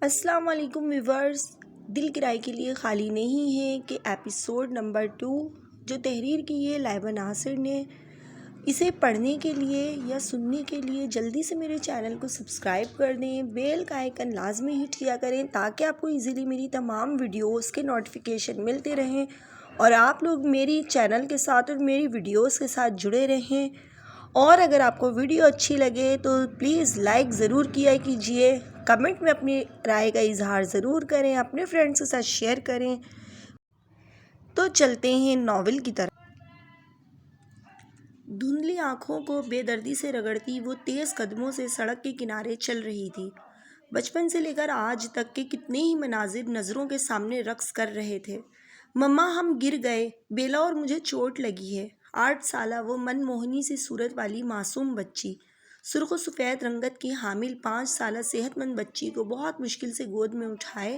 السلام علیکم ویورز، دل کی رائے کے لیے خالی نہیں ہے کہ ایپیسوڈ نمبر 2 جو تحریر کی ہے لائبہ ناصر نے، اسے پڑھنے کے لیے یا سننے کے لیے جلدی سے میرے چینل کو سبسکرائب کر دیں، بیل کا آئیکن لازمی ہٹ کیا کریں تاکہ آپ کو ایزیلی میری تمام ویڈیوز کے نوٹیفیکیشن ملتے رہیں اور آپ لوگ میری چینل کے ساتھ اور میری ویڈیوز کے ساتھ جڑے رہیں۔ اور اگر آپ کو ویڈیو اچھی لگے تو پلیز لائک ضرور کیا کیجیے، کمنٹ میں اپنی رائے کا اظہار ضرور کریں، اپنے فرینڈس کے ساتھ شیئر کریں۔ تو چلتے ہیں ناول کی طرف۔ دھندلی آنکھوں کو بے دردی سے رگڑتی وہ تیز قدموں سے سڑک کے کنارے چل رہی تھی۔ بچپن سے لے کر آج تک کے کتنے ہی مناظر نظروں کے سامنے رقص کر رہے تھے۔ مما ہم گر گئے، بیلا اور مجھے چوٹ لگی ہے۔ 8 سالہ وہ من موہنی سی صورت والی معصوم بچی سرخ و سفید رنگت کی حامل 5 سالہ صحت مند بچی کو بہت مشکل سے گود میں اٹھائے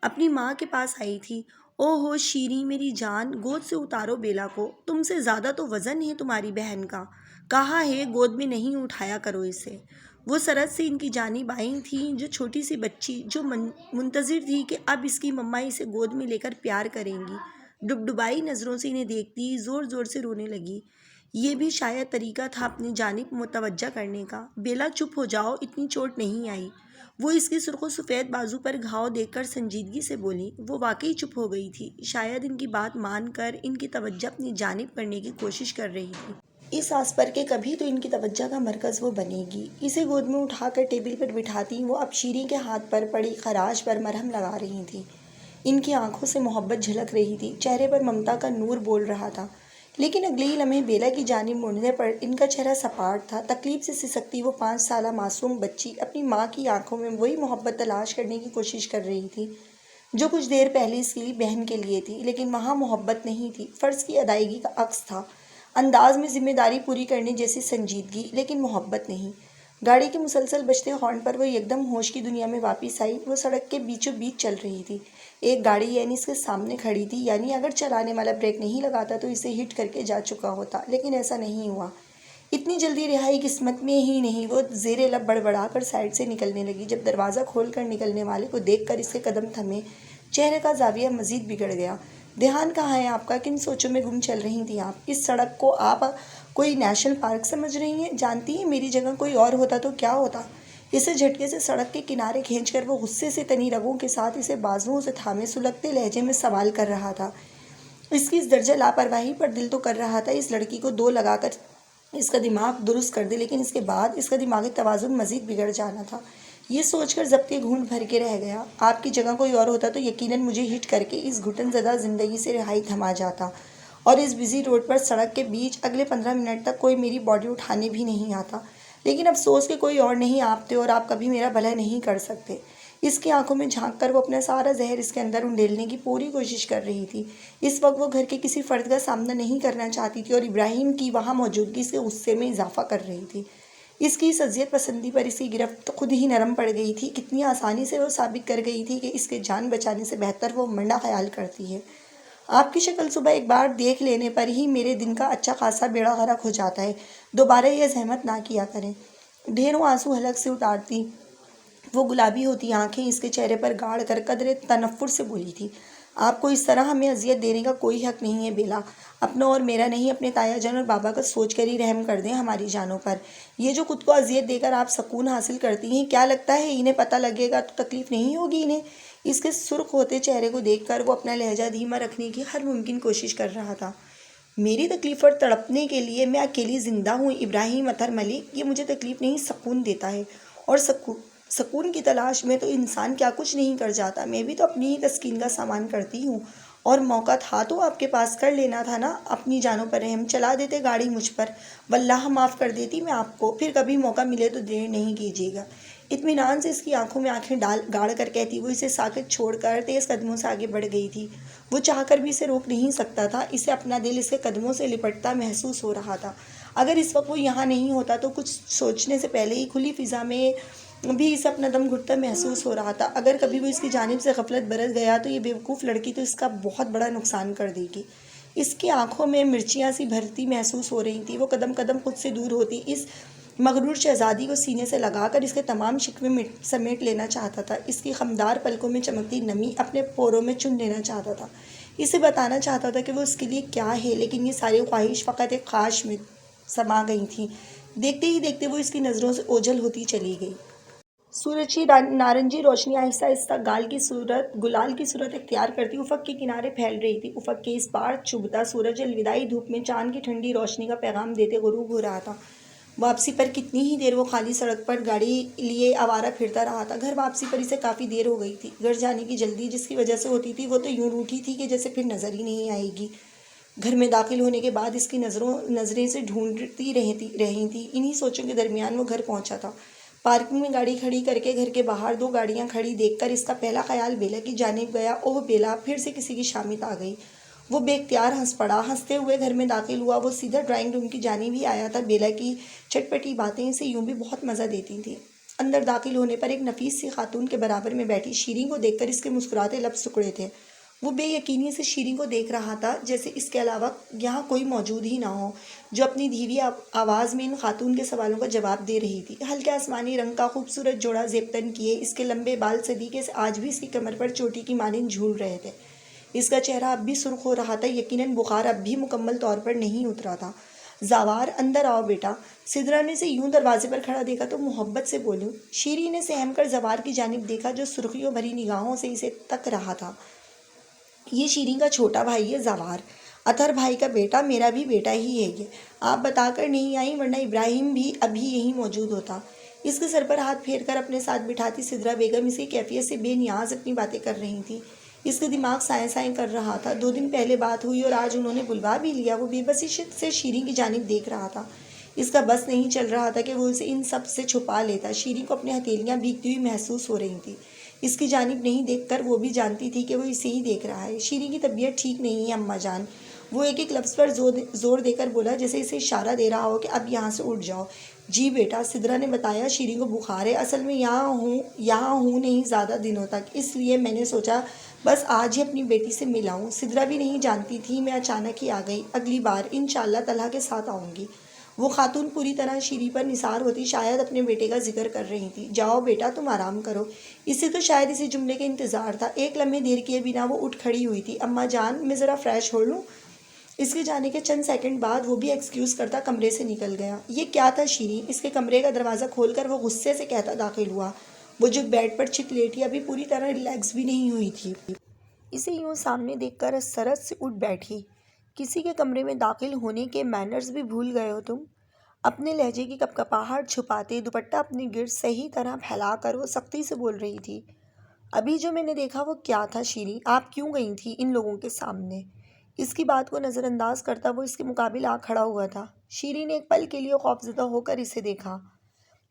اپنی ماں کے پاس آئی تھی۔ او ہو شیریں میری جان، گود سے اتارو بیلا کو، تم سے زیادہ تو وزن ہے تمہاری بہن کا، کہا ہے گود میں نہیں اٹھایا کرو اسے۔ وہ سرحد سے ان کی جانب آئی تھیں جو چھوٹی سی بچی جو منتظر تھی کہ اب اس کی مما اسے گود میں لے کر پیار کریں گی، ڈبڈبائی نظروں سے انہیں دیکھتی زور زور سے رونے لگی۔ یہ بھی شاید طریقہ تھا اپنی جانب متوجہ کرنے کا۔ بیلا چپ ہو جاؤ، اتنی چوٹ نہیں آئی، وہ اس کی سرخ و سفید بازو پر گھاؤ دیکھ کر سنجیدگی سے بولی۔ وہ واقعی چپ ہو گئی تھی، شاید ان کی بات مان کر ان کی توجہ اپنی جانب کرنے کی کوشش کر رہی تھی۔ اس آس پر کہ کبھی تو ان کی توجہ کا مرکز وہ بنے گی۔ اسے گود میں اٹھا کر ٹیبل پر بٹھاتی وہ اب شیریں کے ہاتھ پر پڑی خراش پر مرہم لگا رہی تھی۔ ان کی آنکھوں سے محبت جھلک رہی تھی، چہرے پر ممتا کا نور بول رہا تھا، لیکن اگلے ہی لمحے بیلا کی جانب مڑنے پر ان کا چہرہ سپاٹ تھا۔ تکلیف سے سسکتی وہ 5 سالہ معصوم بچی اپنی ماں کی آنکھوں میں وہی محبت تلاش کرنے کی کوشش کر رہی تھی جو کچھ دیر پہلے اس کی بہن کے لیے تھی، لیکن وہاں محبت نہیں تھی، فرض کی ادائیگی کا عکس تھا، انداز میں ذمہ داری پوری کرنے جیسی سنجیدگی، لیکن محبت نہیں۔ گاڑی کے مسلسل بجتے ہارن پر وہ یکدم ہوش کی دنیا میں واپس آئی۔ وہ سڑک کے بیچوں بیچ چل رہی تھی، ایک گاڑی یعنی اس کے سامنے کھڑی تھی، یعنی اگر چلانے والا بریک نہیں لگاتا تو اسے ہٹ کر کے جا چکا ہوتا، لیکن ایسا نہیں ہوا۔ اتنی جلدی رہائی قسمت میں ہی نہیں۔ وہ زیر لب بڑبڑا کر سائڈ سے نکلنے لگی۔ جب دروازہ کھول کر نکلنے والے کو دیکھ کر اس کے قدم تھمے، چہرے کا زاویہ مزید بگڑ گیا۔ دھیان کہاں ہے آپ کا؟ کن سوچوں میں گم چل رہی تھیں آپ؟ اس سڑک کو آپ کوئی نیشنل پارک سمجھ رہی ہیں؟ جانتی ہیں میری جگہ کوئی اور ہوتا تو کیا ہوتا؟ اسے جھٹکے سے سڑک کے کنارے کھینچ کر وہ غصے سے تنی رگوں کے ساتھ اسے بازوؤں سے تھامے سلگتے لہجے میں سوال کر رہا تھا۔ اس کی اس درجہ لاپرواہی پر دل تو کر رہا تھا اس لڑکی کو 2 لگا کر اس کا دماغ درست کر دے، لیکن اس کے بعد اس کا دماغی توازن مزید بگڑ جانا تھا۔ یہ سوچ کر ضبط کے گھونٹ بھر کے رہ گیا۔ آپ کی جگہ کوئی اور ہوتا تو یقیناً مجھے ہٹ کر کے اس گھٹن زدہ زندگی سے رہائی تھما جاتا، اور اس بزی روڈ پر سڑک کے بیچ اگلے 15 منٹ تک کوئی میری باڈی اٹھانے بھی نہیں آتا، لیکن افسوس کہ کوئی اور نہیں آپ تھے اور آپ کبھی میرا بھلا نہیں کر سکتے۔ اس کی آنکھوں میں جھانک کر وہ اپنا سارا زہر اس کے اندر انڈیلنے کی پوری کوشش کر رہی تھی۔ اس وقت وہ گھر کے کسی فرد کا سامنا نہیں کرنا چاہتی تھی اور ابراہیم کی وہاں موجودگی اس کے غصے میں اضافہ کر رہی تھی۔ اس کی اس اذیت پسندی پر اس کی گرفت خود ہی نرم پڑ گئی تھی۔ کتنی آسانی سے وہ ثابت کر گئی تھی کہ اس کے جان بچانے سے بہتر وہ مرنا خیال کرتی ہے۔ آپ کی شکل صبح ایک بار دیکھ لینے پر ہی میرے دن کا اچھا خاصا بیڑا غرق ہو جاتا ہے، دوبارہ یہ زحمت نہ کیا کریں۔ ڈھیروں آنسو حلق سے اتارتی وہ گلابی ہوتی آنکھیں اس کے چہرے پر گاڑ کر قدرے تنفر سے بولی تھی، آپ کو اس طرح ہمیں اذیت دینے کا کوئی حق نہیں ہے بیلا، اپنا اور میرا نہیں، اپنے تایا جان اور بابا کا سوچ کر ہی رحم کر دیں ہماری جانوں پر۔ یہ جو خود کو اذیت دے کر آپ سکون حاصل کرتی ہیں، کیا لگتا ہے انہیں پتہ لگے گا تو تکلیف نہیں ہوگی انہیں؟ اس کے سرخ ہوتے چہرے کو دیکھ کر وہ اپنا لہجہ دھیما رکھنے کی ہر ممکن کوشش کر رہا تھا۔ میری تکلیف اور تڑپنے کے لیے میں اکیلی زندہ ہوں ابراہیم اطہر ملک، یہ مجھے تکلیف نہیں سکون دیتا ہے، اور سکون کی تلاش میں تو انسان کیا کچھ نہیں کر جاتا۔ میں بھی تو اپنی ہی تسکین کا سامان کرتی ہوں، اور موقع تھا تو آپ کے پاس کر لینا تھا نا، اپنی جانوں پر رحم، چلا دیتے گاڑی مجھ پر، واللہ معاف کر دیتی میں آپ کو، پھر کبھی موقع ملے تو دیر نہیں کیجیے گا۔ اطمینان سے اس کی آنکھوں میں آنکھیں گاڑ کر کہتی وہ اسے ساکت چھوڑ کر تیز قدموں سے آگے بڑھ گئی تھی۔ وہ چاہ کر بھی اسے روک نہیں سکتا تھا، اسے اپنا دل اس کے قدموں سے لپٹتا محسوس ہو رہا تھا۔ اگر اس وقت وہ یہاں نہیں ہوتا تو کچھ سوچنے سے پہلے ہی کھلی فضا میں بھی اسے اپنا دم گھٹتا محسوس ہو رہا تھا۔ اگر کبھی وہ اس کی جانب سے غفلت برت گیا تو یہ بیوقوف لڑکی تو اس کا بہت بڑا نقصان کر دے گی۔ اس کی آنکھوں میں مرچیاں سی بھرتی محسوس ہو رہی تھی، وہ قدم قدم خود سے دور ہوتی اس مغرور شہزادی کو سینے سے لگا کر اس کے تمام شکوے سمیٹ لینا چاہتا تھا، اس کی خمدار پلکوں میں چمکتی نمی اپنے پوروں میں چن لینا چاہتا تھا، اسے بتانا چاہتا تھا کہ وہ اس کے لیے کیا ہے، لیکن یہ ساری خواہش فقط ایک خواہش میں سما گئی تھیں۔ دیکھتے ہی دیکھتے وہ اس کی نظروں سے اوجھل ہوتی چلی گئی۔ سورج کی نارنجی روشنی آہستہ آہستہ گلال کی صورت اختیار کرتی افق کے کنارے پھیل رہی تھی۔ افق کے اس پار چبھتا سورج الوداعی دھوپ میں چاند کی ٹھنڈی روشنی کا پیغام دیتے غروب ہو رہا تھا۔ واپسی پر کتنی ہی دیر وہ خالی سڑک پر گاڑی لیے آوارہ پھرتا رہا تھا۔ گھر واپسی پر اسے کافی دیر ہو گئی تھی۔ گھر جانے کی جلدی جس کی وجہ سے ہوتی تھی وہ تو یوں روٹھی تھی کہ جیسے پھر نظر ہی نہیں آئے گی۔ گھر میں داخل ہونے کے بعد اس کی نظریں سے ڈھونڈتی رہی تھی۔ انہی سوچوں کے درمیان وہ گھر پہنچا تھا۔ پارکنگ میں گاڑی کھڑی کر کے گھر کے باہر دو گاڑیاں کھڑی دیکھ کر اس کا پہلا خیال بیلا کی جانب گیا۔ اوہ بیلا، پھر سے کسی کی شامت آ گئی۔ وہ بے اختیار ہنس پڑا۔ ہنستے ہوئے گھر میں داخل ہوا۔ وہ سیدھا ڈرائنگ روم کی جانب ہی آیا تھا۔ بیلا کی چٹپٹی باتیں اسے یوں بھی بہت مزہ دیتی تھیں۔ اندر داخل ہونے پر ایک نفیس سی خاتون کے برابر میں بیٹھی شیریں کو دیکھ کر اس کے مسکراتے لب سکڑے تھے۔ وہ بے یقینی سے شیریں کو دیکھ رہا تھا، جیسے اس کے علاوہ یہاں کوئی موجود ہی نہ ہو، جو اپنی دھیمی آواز میں ان خاتون کے سوالوں کا جواب دے رہی تھی۔ ہلکے آسمانی رنگ کا خوبصورت جوڑا زیب تن کیے، اس کے لمبے بال سلیقے سے آج بھی اس کی کمر پر چوٹی کی مانند جھول رہے تھے۔ اس کا چہرہ اب بھی سرخ ہو رہا تھا، یقیناً بخار اب بھی مکمل طور پر نہیں اترا تھا۔ زاوار، اندر آؤ بیٹا۔ سدرا نے اسے یوں دروازے پر کھڑا دیکھا تو محبت سے بولی۔ شیریں نے سہم کر زوار کی جانب دیکھا جو سرخیوں بھری نگاہوں سے اسے تک رہا تھا۔ یہ شیریں کا چھوٹا بھائی ہے زوار، اطہر بھائی کا بیٹا، میرا بھی بیٹا ہی ہے یہ۔ آپ بتا کر نہیں آئی ورنہ ابراہیم بھی ابھی یہیں موجود ہوتا۔ اس کے سر پر ہاتھ پھیر کر اپنے ساتھ بٹھاتی سدرا بیگم اس کی کیفیت سے بے نیاز اپنی باتیں کر رہی تھیں۔ اس کا دماغ سائیں سائیں کر رہا تھا۔ 2 دن پہلے بات ہوئی اور آج انہوں نے بلوا بھی لیا۔ وہ بے بسی سے شیریں کی جانب دیکھ رہا تھا۔ اس کا بس نہیں چل رہا تھا کہ وہ اسے ان سب سے چھپا لیتا۔ شیریں کو اپنی ہتھیلیاں بھیگتی ہوئی محسوس ہو رہی تھیں۔ اس کی جانب نہیں دیکھ کر وہ بھی جانتی تھی کہ وہ اسے ہی دیکھ رہا ہے۔ شیریں کی طبیعت ٹھیک نہیں ہے اماں جان، وہ ایک ایک لفظ پر زور دے کر بولا، جیسے اسے اشارہ دے رہا ہو کہ اب یہاں سے اٹھ جاؤ۔ جی بیٹا، سدرا نے بتایا، شیریں کو بخار ہے، اصل میں یہاں ہوں نہیں زیادہ دنوں تک، اس لیے میں نے سوچا بس آج ہی اپنی بیٹی سے مل آؤں۔ سدرا بھی نہیں جانتی تھی میں اچانک ہی آ گئی، اگلی بار انشاءاللہ طلحہ کے ساتھ آؤں گی۔ وہ خاتون پوری طرح شیریں پر نثار ہوتی شاید اپنے بیٹے کا ذکر کر رہی تھی۔ جاؤ بیٹا، تم آرام کرو۔ اسے تو شاید اسی جملے کا انتظار تھا۔ ایک لمحے دیر کیے بنا وہ اٹھ کھڑی ہوئی تھی۔ اماں جان، میں ذرا فریش ہو لوں۔ اس کے جانے کے چند سیکنڈ بعد وہ بھی ایکسکیوز کرتا کمرے سے نکل گیا۔ یہ کیا تھا شیریں؟ اس کے کمرے کا دروازہ کھول کر وہ غصے سے کہتا داخل ہوا۔ وہ جو بیڈ پر چت لیٹی ابھی پوری طرح ریلیکس بھی نہیں ہوئی تھی۔ اسے یوں سامنے دیکھ کر سرت سے اٹھ بیٹھی۔ کسی کے کمرے میں داخل ہونے کے مینرز بھی بھول گئے ہو تم؟ اپنے لہجے کی کپکپاہٹ چھپاتے دوپٹہ اپنے گرد صحیح طرح پھیلا کر وہ سختی سے بول رہی تھی۔ ابھی جو میں نے دیکھا وہ کیا تھا شیریں؟ آپ کیوں گئی تھی ان لوگوں کے سامنے؟ اس کی بات کو نظر انداز کرتا وہ اس کے مقابل آ کھڑا ہوا تھا۔ شیریں نے ایک پل کے لیے خوفزدہ ہو کر اسے دیکھا۔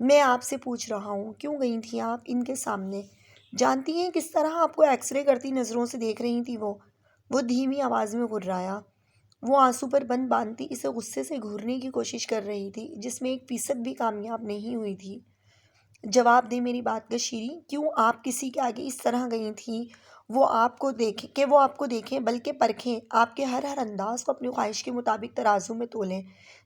میں آپ سے پوچھ رہا ہوں، کیوں گئی تھیں آپ ان کے سامنے؟ جانتی ہیں کس طرح آپ کو ایکس رے کرتی نظروں سے دیکھ رہی تھی وہ دھیمی آواز میں غرایا۔ وہ آنسو پر بند باندھتی اسے غصے سے گھورنے کی کوشش کر رہی تھی، جس میں 1% بھی کامیاب نہیں ہوئی تھی۔ جواب دے میری بات کا شیریں، کیوں آپ کسی کے آگے اس طرح گئی تھیں وہ آپ کو دیکھیں بلکہ پرکھیں، آپ کے ہر انداز کو اپنی خواہش کے مطابق ترازو میں تولیں؟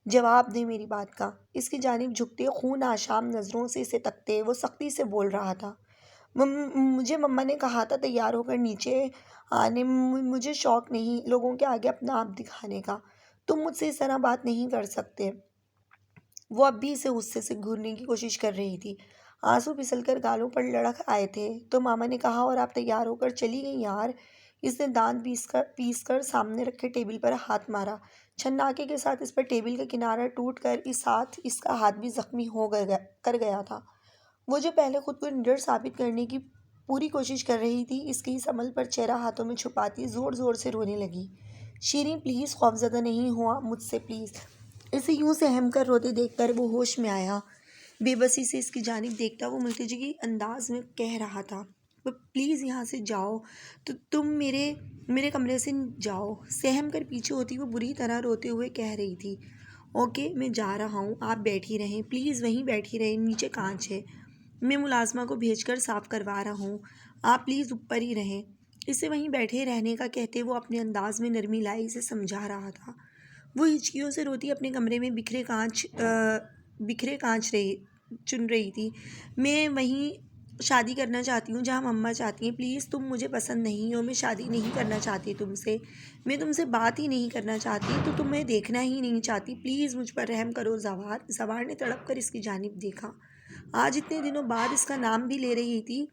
جواب دیں میری بات کا۔ اس کی جانب جھکتے خون آشام نظروں سے اسے تکتے وہ سختی سے بول رہا تھا۔ مجھے مما نے کہا تھا تیار ہو کر نیچے آنے، مجھے شوق نہیں لوگوں کے آگے اپنا آپ دکھانے کا، تم مجھ سے اس طرح بات نہیں کر سکتے۔ وہ اب بھی اسے غصے سے گھورنے کی کوشش کر رہی تھی۔ آنسو پھسل کر گالوں پر لڑک آئے تھے۔ تو ماما نے کہا اور آپ تیار ہو کر چلی گئیں یار۔ اس نے دانت پیس کر سامنے رکھے ٹیبل پر ہاتھ مارا۔ چھناکے کے ساتھ اس پر ٹیبل کا کنارہ ٹوٹ کر اس کا ہاتھ بھی زخمی کر گیا تھا۔ وہ جو پہلے خود کو نڈر ثابت کرنے کی پوری کوشش کر رہی تھی، اس کے اس عمل پر چہرہ ہاتھوں میں چھپاتی زور زور سے رونے لگی۔ شیریں پلیز خوفزدہ نہیں ہوا مجھ سے پلیز۔ اسے یوں سہم کر روتے دیکھ کر وہ ہوش میں آیا۔ بے بسی سے اس کی جانب دیکھتا وہ ملتجی انداز میں کہہ رہا تھا، پلیز یہاں سے جاؤ، تو تم میرے کمرے سے جاؤ۔ سہم کر پیچھے ہوتی وہ بری طرح روتے ہوئے کہہ رہی تھی، اوکے میں جا رہا ہوں، آپ بیٹھی رہیں پلیز، وہیں بیٹھی رہیں، نیچے کانچ ہے، میں ملازمہ کو بھیج کر صاف کروا رہا ہوں، آپ پلیز اوپر ہی رہیں۔ اسے وہیں بیٹھے رہنے کا کہتے وہ اپنے انداز میں نرمی لائی سے سمجھا رہا تھا۔ وہ ہچکیوں سے روتی اپنے کمرے میں بکھرے کانچ بکھرے کانچ چن رہی تھی۔ میں وہیں شادی کرنا چاہتی ہوں جہاں مما چاہتی ہیں، پلیز تم مجھے پسند نہیں ہو، میں شادی نہیں کرنا چاہتی تم سے، میں تم سے بات ہی نہیں کرنا چاہتی، تو تمہیں دیکھنا ہی نہیں چاہتی، پلیز مجھ پر رحم کرو زوار۔ زوار نے تڑپ کر اس کی جانب دیکھا۔ آج اتنے دنوں بعد اس کا نام بھی لے رہی تھی،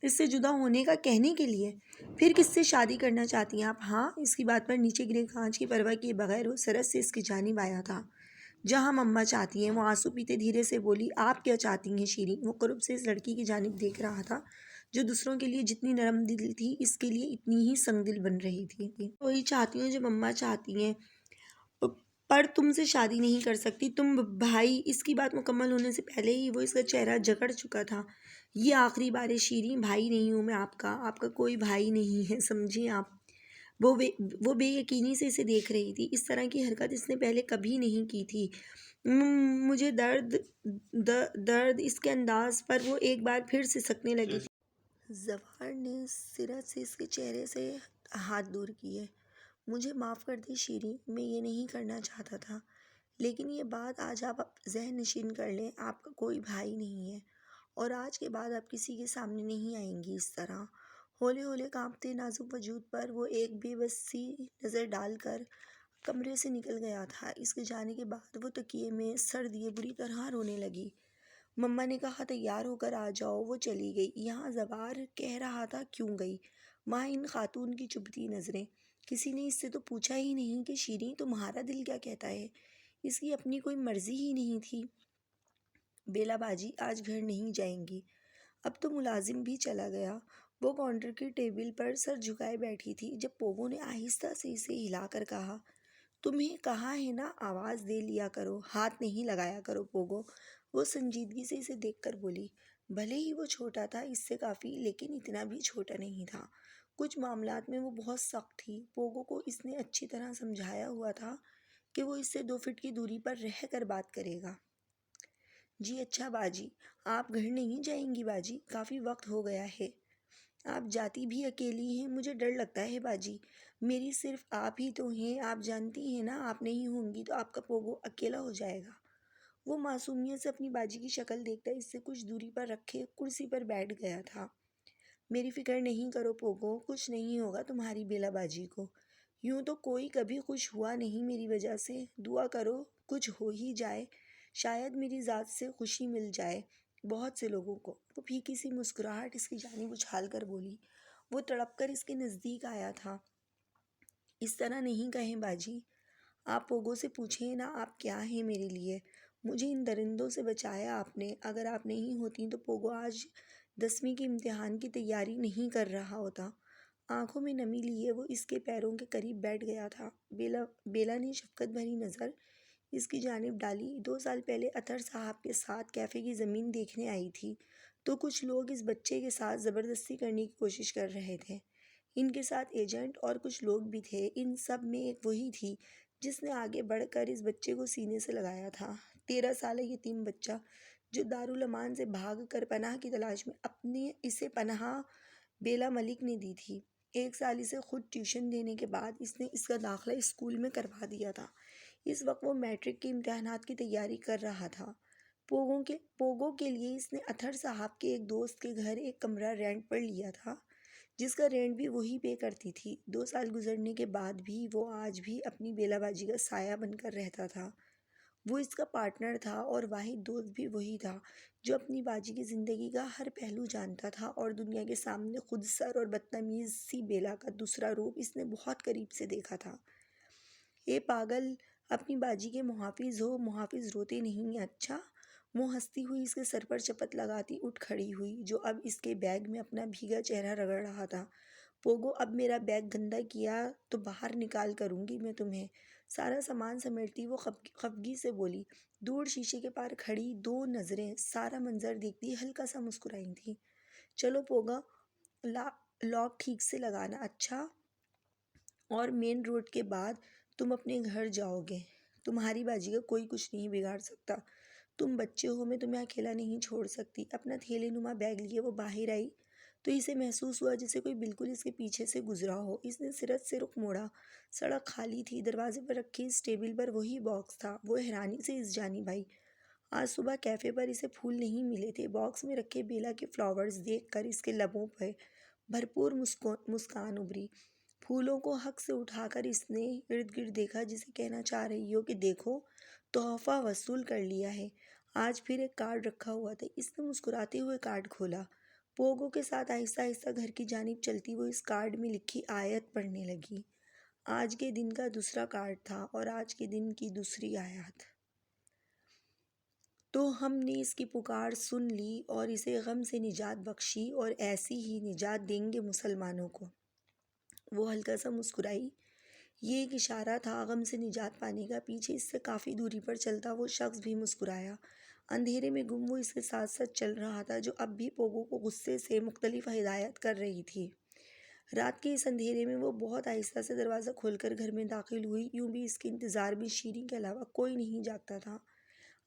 اس سے جدا ہونے کا کہنے کے لیے۔ پھر کس سے شادی کرنا چاہتی ہیں آپ؟ ہاں، اس کی بات پر نیچے گرے کانچ کی پرواہ کیے بغیر وہ سرس سے اس کی جانب آیا تھا۔ جہاں مما چاہتی ہیں، وہ آنسو پیتے دھیرے سے بولی۔ آپ کیا چاہتی ہیں شیریں؟ وہ قرب سے اس لڑکی کی جانب دیکھ رہا تھا جو دوسروں کے لیے جتنی نرم دل تھی، اس کے لیے اتنی ہی سنگ دل بن رہی تھی۔ وہی چاہتی ہوں جو مما چاہتی ہیں، پر تم سے شادی نہیں کر سکتی، تم بھائی۔ اس کی بات مکمل ہونے سے پہلے ہی وہ اس کا چہرہ جکڑ چکا تھا۔ یہ آخری بار ہے شیریں، بھائی نہیں ہوں میں آپ کا کوئی بھائی نہیں ہے، سمجھیں آپ۔ وہ بے یقینی سے اسے دیکھ رہی تھی۔ اس طرح کی حرکت اس نے پہلے کبھی نہیں کی تھی۔ مجھے درد اس کے انداز پر وہ ایک بار پھر سے سکنے لگی تھی۔ زوار نے سرت سے اس کے چہرے سے ہاتھ دور کیے۔ مجھے معاف کر دیں شیریں، میں یہ نہیں کرنا چاہتا تھا، لیکن یہ بات آج آپ ذہن نشین کر لیں، آپ کا کوئی بھائی نہیں ہے، اور آج کے بعد آپ کسی کے سامنے نہیں آئیں گی اس طرح۔ ہولے ہولے کانپتے نازک وجود پر وہ ایک بے بسی نظر ڈال کر کمرے سے نکل گیا تھا۔ اس کے جانے کے بعد وہ تکیے میں سر دیے بری طرح رونے لگی۔ مما نے کہا تیار ہو کر آ جاؤ، وہ چلی گئی۔ یہاں زوار کہہ رہا تھا کیوں گئی؟ وہاں ان خاتون کی چبھتی نظریں۔ کسی نے اس سے تو پوچھا ہی نہیں کہ شیریں تمہارا دل کیا کہتا ہے؟ اس کی اپنی کوئی مرضی ہی نہیں تھی۔ بیلا باجی آج گھر نہیں جائیں گی۔ اب تو ملازم بھی چلا گیا۔ وہ کاؤنٹر کی ٹیبل پر سر جھکائے بیٹھی تھی جب پوگو نے آہستہ سے اسے ہلا کر کہا، تمہیں کہا ہے نا آواز دے لیا کرو، ہاتھ نہیں لگایا کرو پوگو۔ وہ سنجیدگی سے اسے دیکھ کر بولی۔ بھلے ہی وہ چھوٹا تھا اس سے کافی، لیکن اتنا بھی چھوٹا نہیں تھا۔ کچھ معاملات میں وہ بہت سخت تھی۔ پوگو کو اس نے اچھی طرح سمجھایا ہوا تھا کہ وہ اس سے 2 فٹ کی دوری پر رہ کر بات کرے گا۔ جی اچھا باجی، آپ گھر نہیں جائیں گی باجی؟ کافی وقت ہو گیا ہے، آپ جاتی بھی اکیلی ہیں، مجھے ڈر لگتا ہے باجی۔ میری صرف آپ ہی تو ہیں، آپ جانتی ہیں نا، آپ نہیں ہوں گی تو آپ کا پوگو اکیلا ہو جائے گا۔ وہ معصومیت سے اپنی باجی کی شکل دیکھتا اس سے کچھ دوری پر رکھے کرسی پر بیٹھ گیا تھا۔ میری فکر نہیں کرو پوگو، کچھ نہیں ہوگا تمہاری بیلا باجی کو۔ یوں تو کوئی کبھی خوش ہوا نہیں میری وجہ سے، دعا کرو کچھ ہو ہی جائے، شاید میری ذات سے خوشی مل جائے بہت سے لوگوں کو۔ وہ پھیکی سی مسکراہٹ اس کی جانب اچھال کر بولی۔ وہ تڑپ کر اس کے نزدیک آیا تھا۔ اس طرح نہیں کہیں باجی، آپ پوگو سے پوچھیں نا آپ کیا ہیں میرے لیے۔ مجھے ان درندوں سے بچایا آپ نے، اگر آپ نہیں ہوتی تو پوگو آج 10ویں کے امتحان کی تیاری نہیں کر رہا ہوتا۔ آنکھوں میں نمی لیے وہ اس کے پیروں کے قریب بیٹھ گیا تھا۔ بیلا نے شفقت بھری نظر اس کی جانب ڈالی۔ 2 سال پہلے اطہر صاحب کے ساتھ کیفے کی زمین دیکھنے آئی تھی تو کچھ لوگ اس بچے کے ساتھ زبردستی کرنے کی کوشش کر رہے تھے۔ ان کے ساتھ ایجنٹ اور کچھ لوگ بھی تھے۔ ان سب میں ایک وہی تھی جس نے آگے بڑھ کر اس بچے کو سینے سے لگایا تھا۔ 13 سالہ یتیم بچہ جو دارالامان سے بھاگ کر پناہ کی تلاش میں اپنی اسے پناہ بیلا ملک نے دی تھی۔ 1 سال اسے خود ٹیوشن دینے کے بعد اس نے اس کا داخلہ اسکول میں کروا دیا تھا۔ اس وقت وہ میٹرک کے امتحانات کی تیاری کر رہا تھا۔ پوگو کے لیے اس نے اطہر صاحب کے ایک دوست کے گھر ایک کمرہ رینٹ پر لیا تھا، جس کا رینٹ بھی وہی پے کرتی تھی۔ 2 سال گزرنے کے بعد بھی وہ آج بھی اپنی بیلا باجی کا سایہ بن کر رہتا تھا۔ وہ اس کا پارٹنر تھا اور واحد دوست بھی وہی تھا جو اپنی باجی کی زندگی کا ہر پہلو جانتا تھا، اور دنیا کے سامنے خود سر اور بدتمیز سی بیلا کا دوسرا روپ اس نے بہت قریب سے دیکھا تھا۔ اے پاگل، اپنی باجی کے محافظ ہو، محافظ روتے نہیں ہیں اچھا؟ وہ ہنستی ہوئی اس کے سر پر چپت لگاتی اٹھ کھڑی ہوئی، جو اب اس کے بیگ میں اپنا بھیگا چہرہ رگڑ رہا تھا۔ پوگو، اب میرا بیگ گندا کیا تو باہر نکال کروں گی میں تمہیں۔ سارا سامان سمیٹتی وہ خفگی سے بولی۔ دور شیشے کے پار کھڑی 2 نظریں سارا منظر دیکھتی ہلکا سا مسکرائی تھیں۔ چلو پوگا، لاک ٹھیک سے لگانا اچھا، اور مین روڈ کے بعد تم اپنے گھر جاؤ گے۔ تمہاری باجی کا کوئی کچھ نہیں بگاڑ سکتا۔ تم بچے ہو، میں تمہیں اکیلا نہیں چھوڑ سکتی۔ اپنا تھیلے نما بیگ لیے وہ باہر آئی تو اسے محسوس ہوا جیسے کوئی بالکل اس کے پیچھے سے گزرا ہو۔ اس نے سرت سے رخ موڑا۔ سڑک خالی تھی۔ دروازے پر رکھی اس ٹیبل پر وہی باکس تھا۔ وہ حیرانی سے اس جانب آئی۔ آج صبح کیفے پر اسے پھول نہیں ملے تھے۔ باکس میں رکھے بیلا کے فلاورز دیکھ کر اس کے لبوں پہ بھرپور مسکان ابھری۔ پھولوں کو حق سے اٹھا کر اس نے ارد گرد دیکھا، جسے کہنا چاہ رہی ہو کہ دیکھو، تحفہ وصول کر لیا ہے۔ آج پھر ایک کارڈ رکھا ہوا تھا۔ اس نے مسکراتے ہوئے کارڈ کھولا۔ پوگو کے ساتھ آہستہ آہستہ گھر کی جانب چلتی وہ اس کارڈ میں لکھی آیت پڑھنے لگی۔ آج کے دن کا دوسرا کارڈ تھا اور آج کے دن کی دوسری آیت۔ تو ہم نے اس کی پکار سن لی اور اسے غم سے نجات بخشی، اور ایسی ہی نجات دیں گے مسلمانوں کو۔ وہ ہلکا سا مسکرائی۔ یہ ایک اشارہ تھا غم سے نجات پانے کا۔ پیچھے اس سے کافی دوری پر چلتا وہ شخص بھی مسکرایا۔ اندھیرے میں گم وہ اس کے ساتھ ساتھ چل رہا تھا، جو اب بھی پوگو کو غصے سے مختلف ہدایات کر رہی تھی۔ رات کے اس اندھیرے میں وہ بہت آہستہ سے دروازہ کھول کر گھر میں داخل ہوئی۔ یوں بھی اس کے انتظار میں شیریں کے علاوہ کوئی نہیں جاگتا تھا۔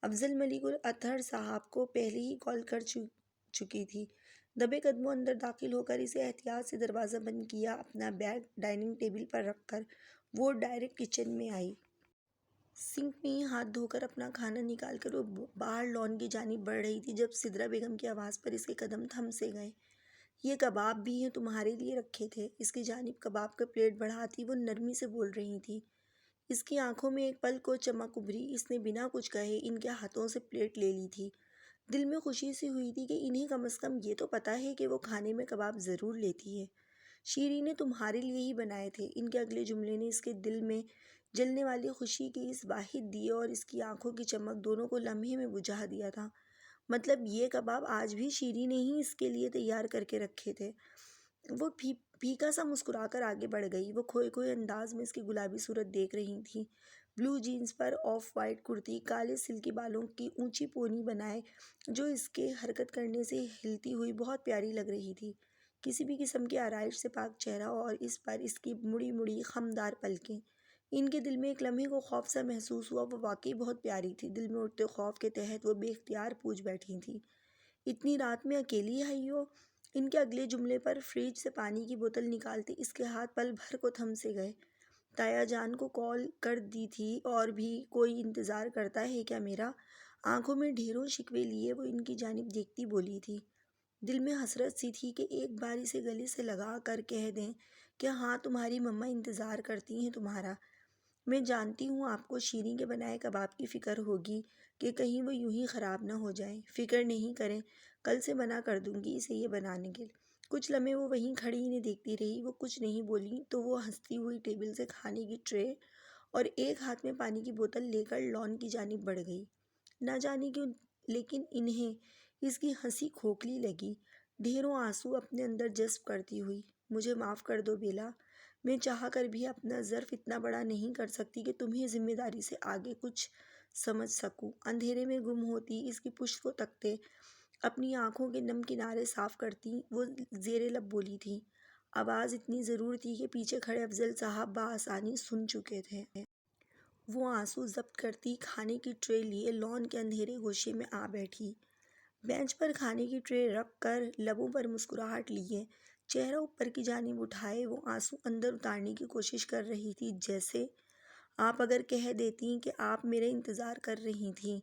افضل ملک الاطہر صاحب کو پہلے ہی کال کر چکی تھی۔ دبے قدموں اندر داخل ہو کر اسے احتیاط سے دروازہ بند کیا۔ اپنا بیگ ڈائننگ ٹیبل پر رکھ کر وہ ڈائریکٹ کچن میں آئی۔ سنک میں ہی ہاتھ دھو کر اپنا کھانا نکال کر وہ باہر لان کی جانب بڑھ رہی تھی، جب سدرا بیگم کی آواز پر اس کے قدم تھم سے گئے۔ یہ کباب بھی ہیں، تمہارے لیے رکھے تھے۔ اس کی جانب کباب کا پلیٹ بڑھاتی وہ نرمی سے بول رہی تھی۔ اس کی آنکھوں میں ایک پل کو چمک ابھری۔ اس نے بنا کچھ کہے ان کے ہاتھوں سے پلیٹ لے لی تھی۔ دل میں خوشی سی ہوئی تھی کہ انہیں کم از کم یہ تو پتہ ہے کہ وہ کھانے میں کباب ضرور لیتی ہے۔ شیریں نے تمہارے لیے ہی بنائے تھے۔ ان کے اگلے جملے نے اس کے دل میں جلنے والی خوشی کے اس واحد دیے اور اس کی آنکھوں کی چمک دونوں کو لمحے میں بجھا دیا تھا۔ مطلب یہ کباب آج بھی شیریں نے ہی اس کے لیے تیار کر کے رکھے تھے۔ وہ پھیکا سا مسکرا کر آگے بڑھ گئی۔ وہ کھوئے کھوئے انداز میں اس کی گلابی صورت دیکھ رہی تھی۔ بلو جینز پر آف وائٹ کرتی، کالے سلکی بالوں کی اونچی پونی بنائے جو اس کے حرکت کرنے سے ہلتی ہوئی بہت پیاری لگ رہی تھی۔ کسی بھی قسم کی آرائش سے پاک چہرہ اور اس پر اس کی مڑی مڑی خمدار پلکیں۔ ان کے دل میں ایک لمحے کو خوف سا محسوس ہوا۔ وہ واقعی بہت پیاری تھی۔ دل میں اٹھتے خوف کے تحت وہ بے اختیار پوچھ بیٹھی تھی، اتنی رات میں اکیلی آئی ہو؟ ان کے اگلے جملے پر فریج سے پانی کی بوتل نکالتے اس کے ہاتھ پل بھر کو تھم سے گئے۔ تایا جان کو کال کر دی تھی، اور بھی کوئی انتظار کرتا ہے کیا میرا؟ آنکھوں میں ڈھیروں شکوے لیے وہ ان کی جانب دیکھتی بولی تھی۔ دل میں حسرت سی تھی کہ ایک بار اسے گلے سے لگا کر کہہ دیں کہ ہاں تمہاری مما انتظار کرتی ہیں تمہارا۔ میں جانتی ہوں آپ کو شیریں کے بنائے کباب کی فکر ہوگی کہ کہیں وہ یوں ہی خراب نہ ہو جائیں۔ فکر نہیں کریں، کل سے منع کر دوں گی اسے یہ بنانے کے لیے۔ کچھ لمحے وہ وہیں کھڑی انہیں دیکھتی رہی۔ وہ کچھ نہیں بولی تو وہ ہنستی ہوئی ٹیبل سے کھانے کی ٹرے اور ایک ہاتھ میں پانی کی بوتل لے کر لان کی جانب بڑھ گئی۔ نہ جانے کیوں لیکن انہیں اس کی ہنسی کھوکھلی لگی، ڈھیروں آنسو اپنے اندر جذب کرتی ہوئی۔ مجھے معاف کر دو بیلا، میں چاہ کر بھی اپنا ظرف اتنا بڑا نہیں کر سکتی کہ تمہیں ذمہ داری سے آگے کچھ سمجھ سکوں۔ اندھیرے میں گم ہوتی اس کی پشت کو تکتے اپنی آنکھوں کے نم کنارے صاف کرتی وہ زیر لب بولی تھی۔ آواز اتنی ضرور تھی کہ پیچھے کھڑے افضل صاحب بآسانی سن چکے تھے۔ وہ آنسو ضبط کرتی کھانے کی ٹرے لیے لان کے اندھیرے گوشے میں آ بیٹھی۔ بینچ پر کھانے کی ٹرے رکھ کر لبوں پر مسکراہٹ لیے چہرہ اوپر کی جانب اٹھائے وہ آنسو اندر اتارنے کی کوشش کر رہی تھی، جیسے آپ اگر کہہ دیتی کہ آپ میرا انتظار کر رہی تھیں۔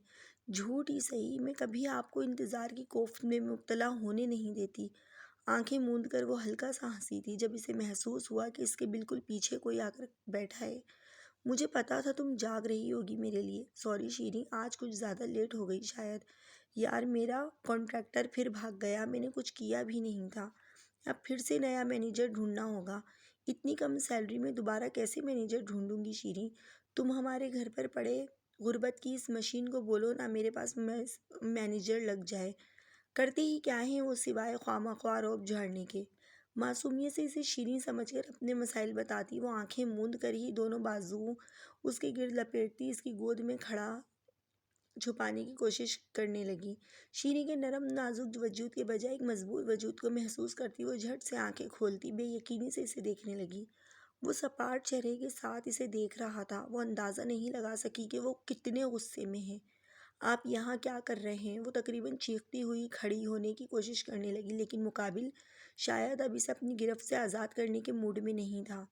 جھوٹ ہی صحیح، میں کبھی آپ کو انتظار کی کوفت میں مبتلا ہونے نہیں دیتی۔ آنکھیں موند کر وہ ہلکا سا ہنسی تھی جب اسے محسوس ہوا کہ اس کے بالکل پیچھے کوئی آ کر بیٹھا ہے۔ مجھے پتا تھا تم جاگ رہی ہوگی میرے لیے۔ سوری شیریں، آج کچھ زیادہ لیٹ ہو گئی شاید۔ یار میرا کانٹریکٹر پھر بھاگ گیا، میں نے کچھ کیا بھی نہیں تھا۔ اب پھر سے نیا مینیجر ڈھونڈنا ہوگا۔ اتنی کم سیلری میں دوبارہ کیسے مینیجر ڈھونڈوں گی شیریں؟ تم ہمارے گھر پر پڑے غربت کی اس مشین کو بولو نا میرے پاس مینیجر لگ جائے۔ کرتے ہی کیا ہیں وہ سوائے خواہ مخواہ روب جھاڑنے کے؟ معصومیت سے اسے شیریں سمجھ کر اپنے مسائل بتاتی وہ آنکھیں موند کر ہی دونوں بازو اس کے گرد لپیٹتی اس کی گود میں کھڑا چھپانے کی کوشش کرنے لگی۔ شیریں کے نرم نازک وجود کے بجائے ایک مضبوط وجود کو محسوس کرتی وہ جھٹ سے آنکھیں کھولتی بے یقینی سے اسے دیکھنے لگی۔ وہ سپاٹ چہرے کے ساتھ اسے دیکھ رہا تھا۔ وہ اندازہ نہیں لگا سکی کہ وہ کتنے غصے میں ہے۔ آپ یہاں کیا کر رہے ہیں؟ وہ تقریباً چیختی ہوئی کھڑی ہونے کی کوشش کرنے لگی، لیکن مقابل شاید اب اسے اپنی گرفت سے آزاد کرنے کے موڈ میں نہیں تھا۔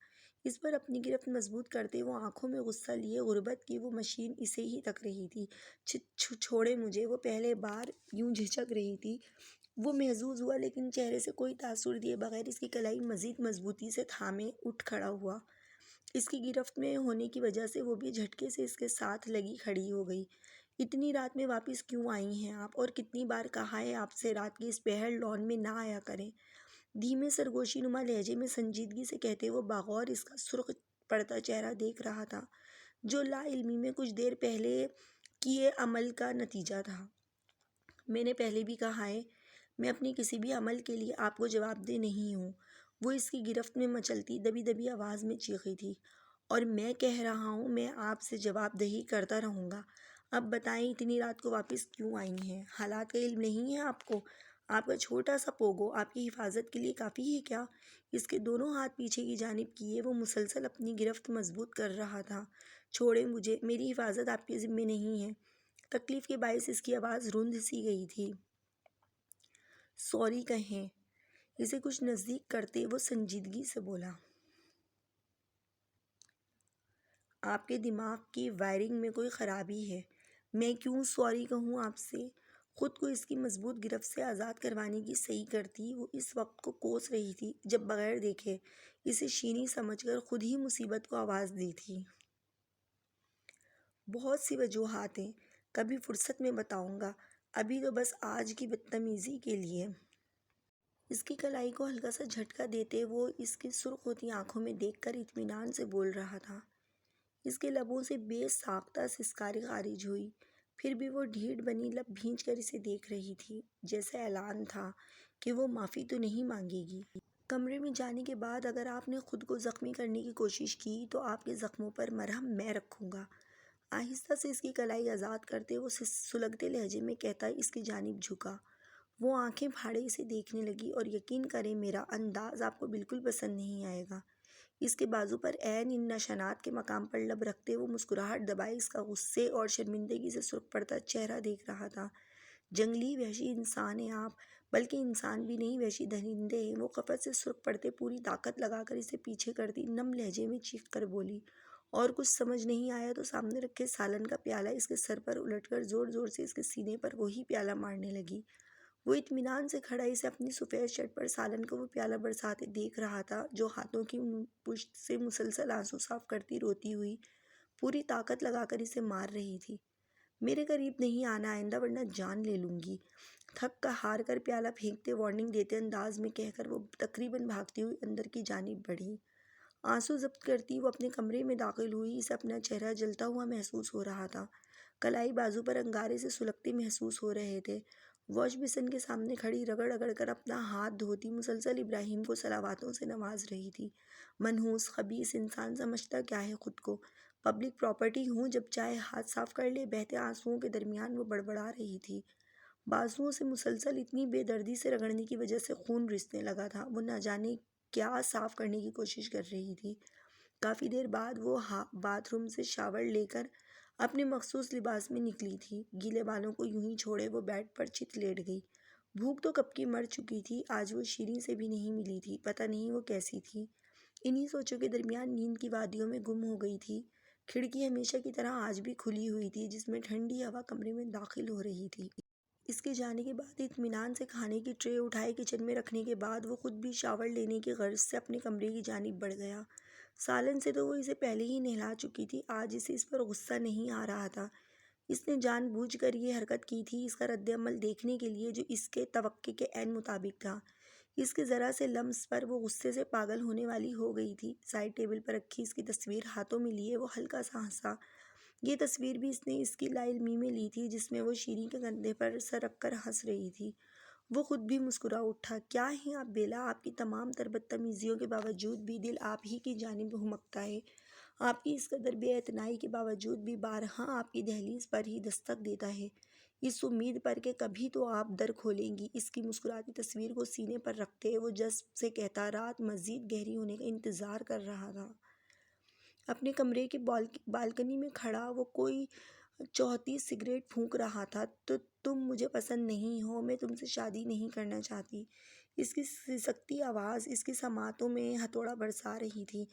اس پر اپنی گرفت مضبوط کرتے وہ آنکھوں میں غصہ لیے غربت کی وہ مشین اسے ہی تک رہی تھی۔ چھوڑے مجھے، وہ پہلے بار یوں جھجک رہی تھی۔ وہ محظوظ ہوا لیکن چہرے سے کوئی تاثر دیے بغیر اس کی کلائی مزید مضبوطی سے تھامے اٹھ کھڑا ہوا۔ اس کی گرفت میں ہونے کی وجہ سے وہ بھی جھٹکے سے اس کے ساتھ لگی کھڑی ہو گئی۔ اتنی رات میں واپس کیوں آئی ہیں آپ؟ اور کتنی بار کہا ہے آپ سے رات کی اس پہر لان میں نہ آیا کریں؟ دھیمے سرگوشی نما لہجے میں سنجیدگی سے کہتے وہ باغور اس کا سرخ پڑتا چہرہ دیکھ رہا تھا، جو لا علمی میں کچھ دیر پہلے کیے عمل کا نتیجہ تھا۔ میں نے پہلے بھی کہا ہے، میں اپنے کسی بھی عمل کے لیے آپ کو جواب دہ نہیں ہوں۔ وہ اس کی گرفت میں مچلتی دبی دبی آواز میں چیخی تھی۔ اور میں کہہ رہا ہوں میں آپ سے جواب دہی کرتا رہوں گا۔ اب بتائیں اتنی رات کو واپس کیوں آئی ہیں؟ حالات کا علم نہیں ہے آپ کو؟ آپ کا چھوٹا سا پوگو آپ کی حفاظت کے لیے کافی ہے کیا؟ اس کے دونوں ہاتھ پیچھے کی جانب کیے وہ مسلسل اپنی گرفت مضبوط کر رہا تھا۔ چھوڑیں مجھے، میری حفاظت آپ کے ذمے نہیں ہے۔ تکلیف کے باعث اس کی آواز رند سی گئی تھی۔ سوری کہیں۔ اسے کچھ نزدیک کرتے وہ سنجیدگی سے بولا، آپ کے دماغ کی وائرنگ میں کوئی خرابی ہے۔ میں کیوں سوری کہوں آپ سے؟ خود کو اس کی مضبوط گرفت سے آزاد کروانے کی صحیح کرتی وہ اس وقت کو کوس رہی تھی جب بغیر دیکھے اسے شیریں سمجھ کر خود ہی مصیبت کو آواز دی تھی۔ بہت سی وجوہات ہیں، کبھی فرصت میں بتاؤں گا، ابھی تو بس آج کی بدتمیزی کے لیے۔ اس کی کلائی کو ہلکا سا جھٹکا دیتے وہ اس کی سرخ ہوتی آنکھوں میں دیکھ کر اطمینان سے بول رہا تھا۔ اس کے لبوں سے بے ساختہ سسکاری خارج ہوئی، پھر بھی وہ ڈھیڑ بنی لب بھینچ کر اسے دیکھ رہی تھی، جیسے اعلان تھا کہ وہ معافی تو نہیں مانگے گی۔ کمرے میں جانے کے بعد اگر آپ نے خود کو زخمی کرنے کی کوشش کی تو آپ کے زخموں پر مرہم میں رکھوں گا۔ آہستہ سے اس کی کلائی آزاد کرتے وہ سلگتے لہجے میں کہتا اس کی جانب جھکا۔ وہ آنکھیں پھاڑے اسے دیکھنے لگی، اور یقین کریں میرا انداز آپ کو بالکل پسند نہیں آئے گا۔ اس کے بازو پر عین ان نشانات کے مقام پر لب رکھتے وہ مسکراہٹ دبائے اس کا غصے اور شرمندگی سے سرخ پڑتا چہرہ دیکھ رہا تھا۔ جنگلی وحشی انسان ہیں آپ، بلکہ انسان بھی نہیں وحشی درندے ہیں۔ وہ خفت سے سرخ پڑتے پوری طاقت لگا کر اسے پیچھے کرتی نم لہجے میں چیخ کر بولی، اور کچھ سمجھ نہیں آیا تو سامنے رکھے سالن کا پیالہ اس کے سر پر الٹ کر زور زور سے اس کے سینے پر وہی پیالہ مارنے لگی۔ وہ اطمینان سے کھڑا اسے اپنی سفید شرٹ پر سالن کا وہ پیالہ برساتے دیکھ رہا تھا، جو ہاتھوں کی پشت سے مسلسل آنسو صاف کرتی روتی ہوئی پوری طاقت لگا کر اسے مار رہی تھی۔ میرے قریب نہیں آنا آئندہ ورنہ جان لے لوں گی، تھک کا ہار کر پیالہ پھینکتے وارننگ دیتے انداز میں کہہ کر وہ تقریباً بھاگتی ہوئی اندر کی جانب بڑھی۔ آنسو ضبط کرتی وہ اپنے کمرے میں داخل ہوئی۔ اسے اپنا چہرہ جلتا ہوا محسوس ہو رہا تھا، کلائی بازو پر انگارے سے سلگتے محسوس ہو رہے تھے۔ واش بیسن کے سامنے کھڑی رگڑ رگڑ کر اپنا ہاتھ دھوتی مسلسل ابراہیم کو صلواتوں سے نواز رہی تھی۔ منحوس خبیث انسان سمجھتا کیا ہے خود کو؟ پبلک پراپرٹی ہوں جب چاہے ہاتھ صاف کر لے۔ بہتے آنسوؤں کے درمیان وہ بڑبڑا رہی تھی۔ بازوؤں سے مسلسل اتنی بے دردی سے رگڑنے کی وجہ سے خون رسنے لگا تھا۔ وہ نہ جانے کیا صاف کرنے کی کوشش کر رہی تھی۔ کافی دیر بعد وہ باتھ روم سے شاور لے کر اپنے مخصوص لباس میں نکلی تھی۔ گیلے بالوں کو یوں ہی چھوڑے وہ بیڈ پر چت لیٹ گئی۔ بھوک تو کب کی مر چکی تھی، آج وہ شیریں سے بھی نہیں ملی تھی، پتہ نہیں وہ کیسی تھی۔ انہی سوچوں کے درمیان نیند کی وادیوں میں گم ہو گئی تھی۔ کھڑکی ہمیشہ کی طرح آج بھی کھلی ہوئی تھی، جس میں ٹھنڈی ہوا کمرے میں داخل ہو رہی تھی۔ اس کے جانے کے بعد اطمینان سے کھانے کی ٹرے اٹھائے کچن میں رکھنے کے بعد وہ خود بھی شاور لینے کی غرض سے اپنے کمرے کی جانب بڑھ گیا۔ سالن سے تو وہ اسے پہلے ہی نہلا چکی تھی، آج اسے اس پر غصہ نہیں آ رہا تھا۔ اس نے جان بوجھ کر یہ حرکت کی تھی اس کا رد عمل دیکھنے کے لیے، جو اس کے توقع کے عین مطابق تھا۔ اس کے ذرا سے لمس پر وہ غصے سے پاگل ہونے والی ہو گئی تھی۔ سائڈ ٹیبل پر رکھی اس کی تصویر ہاتھوں میں لیے وہ ہلکا سا ہنسا۔ یہ تصویر بھی اس نے اس کی لا علمی میں لی تھی، جس میں وہ شیریں کے کندھے پر سر رکھ کر ہنس رہی تھی۔ وہ خود بھی مسکرا اٹھا۔ کیا ہیں آپ بیلا، آپ کی تمام تر بدتمیزیوں کے باوجود بھی دل آپ ہی کی جانب ہمکتا ہے، آپ کی اس قدر بے اعتنائی کے باوجود بھی بارہا آپ کی دہلیز پر ہی دستک دیتا ہے، اس امید پر کہ کبھی تو آپ در کھولیں گی۔ اس کی مسکراتی تصویر کو سینے پر رکھتے وہ جذب سے کہتا، رات مزید گہری ہونے کا انتظار کر رہا تھا۔ اپنے کمرے کے بالکنی میں کھڑا وہ کوئی چوتھی سگریٹ پھونک رہا تھا۔ تو تم مجھے پسند نہیں ہو، میں تم سے شادی نہیں کرنا چاہتی۔ اس کی سسکتی آواز اس کی سماعتوں میں ہتھوڑا برسا رہی تھی۔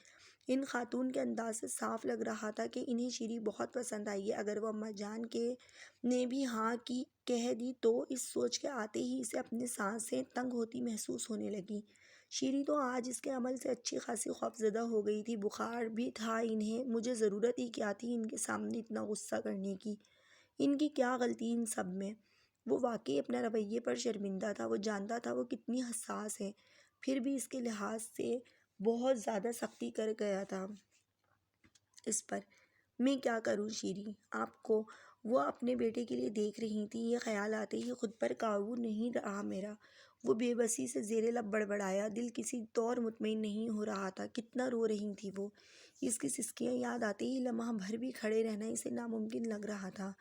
ان خاتون کے انداز سے صاف لگ رہا تھا کہ انہیں شیری بہت پسند آئی ہے۔ اگر وہ اماں جان کے نے بھی ہاں کی کہہ دی تو اس سوچ کے آتے ہی اسے اپنی سانسیں تنگ ہوتی محسوس ہونے لگیں۔ شیری تو آج اس کے عمل سے اچھی خاصی خوفزدہ ہو گئی تھی۔ بخار بھی تھا انہیں، مجھے ضرورت ہی کیا تھی ان کے سامنے اتنا غصہ کرنے کی؟ ان کی کیا غلطی ان سب میں؟ وہ واقعی اپنا رویے پر شرمندہ تھا۔ وہ جانتا تھا وہ کتنی حساس ہے، پھر بھی اس کے لحاظ سے بہت زیادہ سختی کر گیا تھا اس پر۔ میں کیا کروں شیری؟ آپ کو وہ اپنے بیٹے کے لیے دیکھ رہی تھی، یہ خیال آتے ہی خود پر قابو نہیں رہا میرا۔ وہ بے بسی سے زیر لب بڑبڑایا، دل کسی طور مطمئن نہیں ہو رہا تھا۔ کتنا رو رہی تھی وہ، اس کی سسکیاں یاد آتے ہی لمحہ بھر بھی کھڑے رہنا اسے ناممکن لگ رہا تھا۔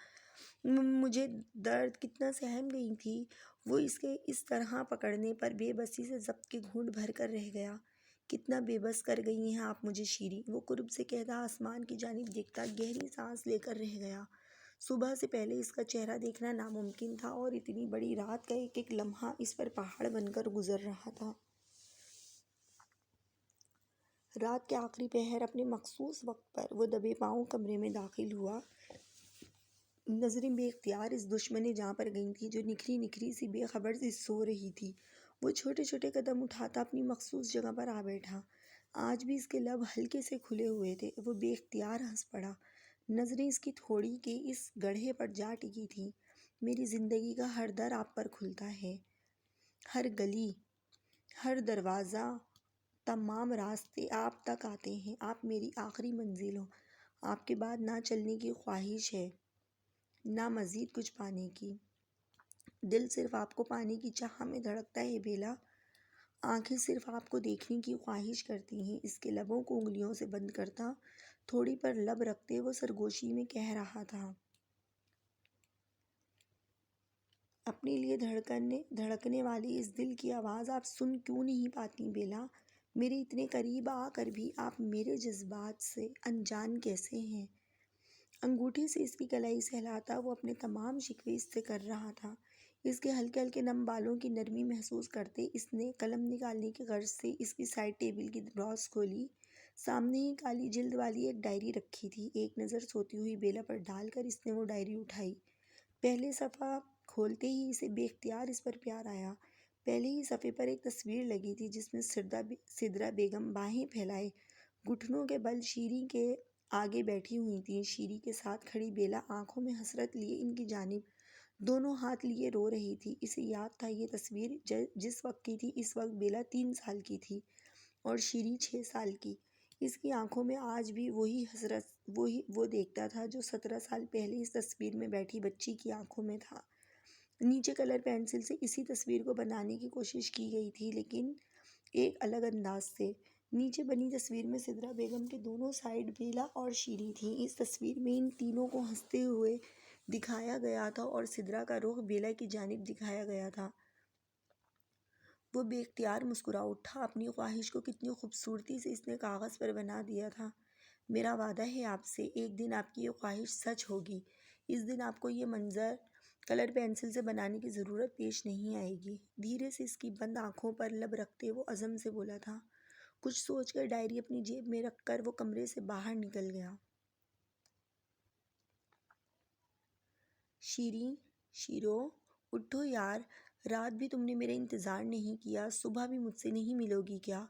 مجھے درد کتنا سہم گئی تھی۔ وہ اس کے اس طرح پکڑنے پر بے بسی سے ضبط کے گھونٹ بھر کر رہ گیا۔ کتنا بے بس کر گئی ہیں آپ مجھے شیری، وہ قرب سے کہتا آسمان کی جانب دیکھتا گہری سانس لے کر رہ گیا۔ صبح سے پہلے اس کا چہرہ دیکھنا ناممکن تھا اور اتنی بڑی رات کا ایک ایک لمحہ اس پر پہاڑ بن کر گزر رہا تھا۔ رات کے آخری پہر اپنے مخصوص وقت پر وہ دبے پاؤں کمرے میں داخل ہوا۔ نظریں بے اختیار اس دشمن جاں پر گئی تھیں جو نکھری نکھری سی بے خبر سی سو رہی تھی۔ وہ چھوٹے چھوٹے قدم اٹھاتا اپنی مخصوص جگہ پر آ بیٹھا۔ آج بھی اس کے لب ہلکے سے کھلے ہوئے تھے۔ وہ بے اختیار ہنس پڑا۔ نظریں اس کی تھوڑی کے اس گڑھے پر جا ٹکی تھیں۔ میری زندگی کا ہر در آپ پر کھلتا ہے، ہر گلی، ہر دروازہ، تمام راستے آپ تک آتے ہیں۔ آپ میری آخری منزل ہو۔ آپ کے بعد نہ چلنے کی خواہش ہے، نہ مزید کچھ پانے کی۔ دل صرف آپ کو پانے کی چاہ میں دھڑکتا ہے بیلا۔ آنکھیں صرف آپ کو دیکھنے کی خواہش کرتی ہیں۔ اس کے لبوں کو انگلیوں سے بند کرتا، تھوڑی پر لب رکھتے وہ سرگوشی میں کہہ رہا تھا، اپنے لیے دھڑکنے والی اس دل کی آواز آپ سن کیوں نہیں پاتی بیلا؟ میرے اتنے قریب آ کر بھی آپ میرے جذبات سے انجان کیسے ہیں؟ انگوٹھی سے اس کی کلائی سہلاتا وہ اپنے تمام شکوے اس سے کر رہا تھا۔ اس کے ہلکے ہلکے نم بالوں کی نرمی محسوس کرتے اس نے قلم نکالنے کی غرض سے اس کی سائڈ ٹیبل کی دراز کھولی۔ سامنے ہی کالی جلد والی ایک ڈائری رکھی تھی۔ ایک نظر سوتی ہوئی بیلا پر ڈال کر اس نے وہ ڈائری اٹھائی۔ پہلے صفحہ کھولتے ہی اسے بے اختیار اس پر پیار آیا۔ پہلے ہی صفحے پر ایک تصویر لگی تھی جس میں سدرا بیگم باہیں پھیلائے گھٹنوں کے بل شیری کے آگے بیٹھی ہوئی تھیں۔ شیری کے ساتھ کھڑی بیلا آنکھوں میں حسرت لیے ان کی جانب دونوں ہاتھ لیے رو رہی تھی۔ اسے یاد تھا یہ تصویر جس وقت کی تھی، اس وقت بیلا 3 سال کی تھی اور شیری 6 سال کی۔ اس کی آنکھوں میں آج بھی وہی حسرت، وہ دیکھتا تھا جو 17 سال پہلے اس تصویر میں بیٹھی بچی کی آنکھوں میں تھا۔ نیچے کلر پینسل سے اسی تصویر کو بنانے کی کوشش کی گئی تھی، لیکن ایک الگ انداز سے۔ نیچے بنی تصویر میں سدرا بیگم کے دونوں سائیڈ بیلا اور شیری تھیں۔ اس تصویر میں ان تینوں کو ہنستے ہوئے دکھایا گیا تھا اور سدرا کا رخ بیلا کی جانب دکھایا گیا تھا۔ وہ بے اختیار مسکرا اٹھا۔ اپنی خواہش کو کتنی خوبصورتی سے اس نے کاغذ پر بنا دیا تھا۔ میرا وعدہ ہے آپ سے، ایک دن آپ کی یہ خواہش سچ ہوگی۔ اس دن آپ کو یہ منظر کلر پینسل سے بنانے کی ضرورت پیش نہیں آئے گی۔ دھیرے سے اس کی بند آنکھوں پر لب رکھتے وہ عزم سے بولا تھا۔ کچھ سوچ کر ڈائری اپنی جیب میں رکھ کر وہ کمرے سے باہر نکل گیا۔ شیرو، اٹھو یار، رات بھی تم نے میرا انتظار نہیں کیا، صبح بھی مجھ سے نہیں ملو گی کیا؟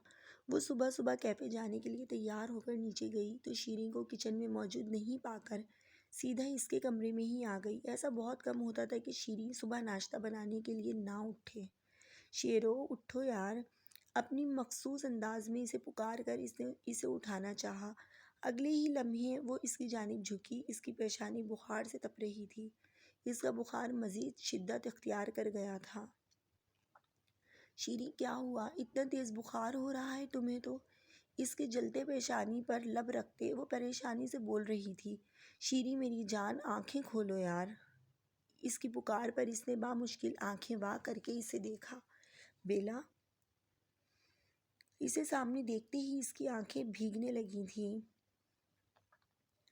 وہ صبح صبح کیفے جانے کے لیے تیار ہو کر نیچے گئی تو شیریں کو کچن میں موجود نہیں پا کر سیدھا اس کے کمرے میں ہی آ گئی۔ ایسا بہت کم ہوتا تھا کہ شیریں صبح ناشتہ بنانے کے لیے نہ اٹھے۔ شیرو، اٹھو یار، اپنی مخصوص انداز میں اسے پکار کر اس نے اسے اٹھانا چاہا۔ اگلے ہی لمحے وہ اس کی جانب جھکی۔ اس کی پیشانی بخار سے تپ رہی تھی۔ اس کا بخار مزید شدت اختیار کر گیا تھا۔ شیریں، کیا ہوا؟ اتنا تیز بخار ہو رہا ہے تمہیں تو؟ اس کے جلتے پیشانی پر لب رکھتے وہ پریشانی سے بول رہی تھی۔ شیریں میری جان، آنکھیں کھولو یار۔ اس کی پکار پر اس نے بامشکل آنکھیں وا کر کے اسے دیکھا۔ بیلا؟ اسے سامنے دیکھتے ہی اس کی آنکھیں بھیگنے لگی تھیں۔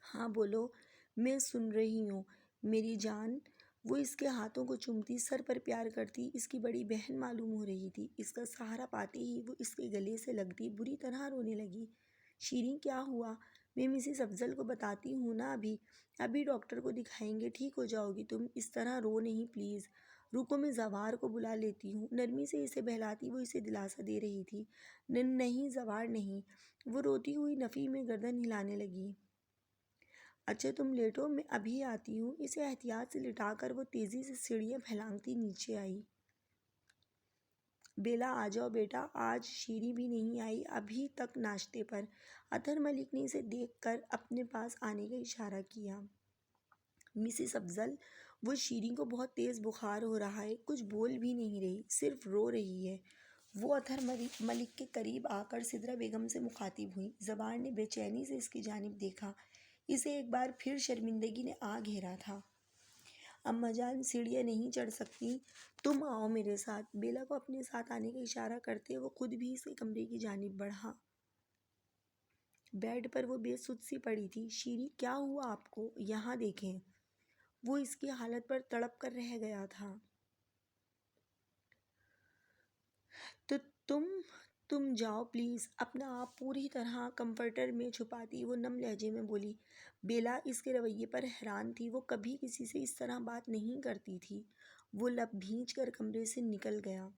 ہاں بولو، میں سن رہی ہوں میری جان۔ وہ اس کے ہاتھوں کو چومتی، سر پر پیار کرتی، اس کی بڑی بہن معلوم ہو رہی تھی۔ اس کا سہارا پاتے ہی وہ اس کے گلے سے لگتی بری طرح رونے لگی۔ شیریں کیا ہوا؟ میں مسز افضل کو بتاتی ہوں نا، ابھی ڈاکٹر کو دکھائیں گے، ٹھیک ہو جاؤ گی تم، اس طرح رو نہیں پلیز۔ رکو میں زوار کو بلا لیتی ہوں۔ نرمی سے اسے بہلاتی وہ اسے دلاسا دے رہی تھی۔ نہیں زوار نہیں۔ وہ روتی ہوئی نفی میں گردن ہلانے لگی۔ اچھا تم لیٹو، میں ابھی آتی ہوں۔ اسے احتیاط سے لٹا کر وہ تیزی سے سیڑھیاں پھلانگتی نیچے آئی۔ بیلا آ جاؤ بیٹا، آج شیریں بھی نہیں آئی ابھی تک ناشتے پر۔ اطہر ملک نے اسے دیکھ کر اپنے پاس آنے کا اشارہ کیا۔ مسز افضل، وہ شیریں کو بہت تیز بخار ہو رہا ہے، کچھ بول بھی نہیں رہی، صرف رو رہی ہے۔ وہ اطہر ملک کے قریب آ کر سدرا بیگم سے مخاطب ہوئی۔ زوار نے بے چینی سے اس کی جانب دیکھا۔ اسے ایک بار پھر شرمندگی نے آ گھیرا تھا۔ اماں جان سیڑھیاں نہیں چڑھ سکتی، تم آؤ میرے ساتھ۔ بیلا کو اپنے ساتھ آنے کا اشارہ کرتے وہ خود بھی اس کے کمرے کی جانب بڑھا۔ بیڈ پر وہ بے سدھ سی پڑی تھی۔ شیریں کیا ہوا آپ کو؟ یہاں دیکھیں۔ وہ اس کی حالت پر تڑپ کر رہ گیا تھا۔ تو تم جاؤ پلیز۔ اپنا آپ پوری طرح کمفرٹر میں چھپاتی وہ نم لہجے میں بولی۔ بیلا اس کے رویے پر حیران تھی، وہ کبھی کسی سے اس طرح بات نہیں کرتی تھی۔ وہ لب بھینچ کر کمرے سے نکل گیا۔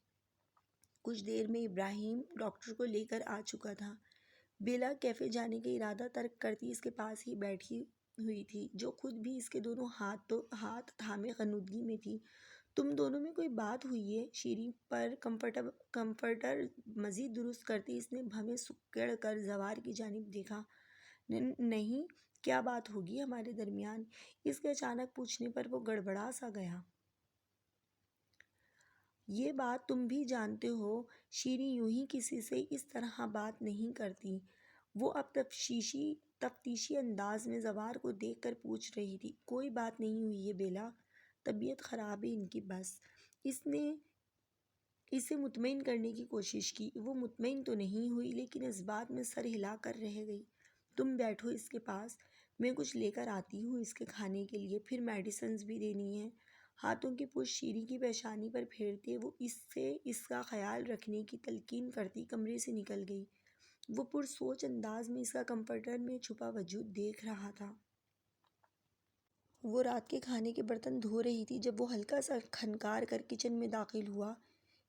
کچھ دیر میں ابراہیم ڈاکٹر کو لے کر آ چکا تھا۔ بیلا کیفے جانے کا ارادہ ترک کرتی اس کے پاس ہی بیٹھی ہوئی تھی، جو خود بھی اس کے دونوں ہاتھ تھامے غنودگی میں تھی۔ تم دونوں میں کوئی بات ہوئی ہے؟ شیریں پر کمفرٹر مزید درست کرتے اس نے بھویں سکیڑ کر زوار کی جانب دیکھا۔ نہیں، کیا بات ہوگی ہمارے درمیان؟ اس کے اچانک پوچھنے پر وہ گڑبڑا سا گیا۔ یہ بات تم بھی جانتے ہو، شیریں یوں ہی کسی سے اس طرح بات نہیں کرتی۔ وہ اب تفتیشی انداز میں زوار کو دیکھ کر پوچھ رہی تھی۔ کوئی بات نہیں ہوئی ہے بیلا، طبیعت خراب ہے ان کی بس۔ اس نے اسے مطمئن کرنے کی کوشش کی۔ وہ مطمئن تو نہیں ہوئی، لیکن اس بات میں سر ہلا کر رہ گئی۔ تم بیٹھو اس کے پاس، میں کچھ لے کر آتی ہوں اس کے کھانے کے لیے، پھر میڈیسنز بھی دینی ہیں۔ ہاتھوں کی پشت شیریں کی پیشانی پر پھیرتے وہ اس سے اس کا خیال رکھنے کی تلقین کرتی کمرے سے نکل گئی۔ وہ پرسوچ انداز میں اس کا کمفرٹر میں چھپا وجود دیکھ رہا تھا۔ وہ رات کے کھانے کے برتن دھو رہی تھی جب وہ ہلکا سا کھنکار کر کچن میں داخل ہوا۔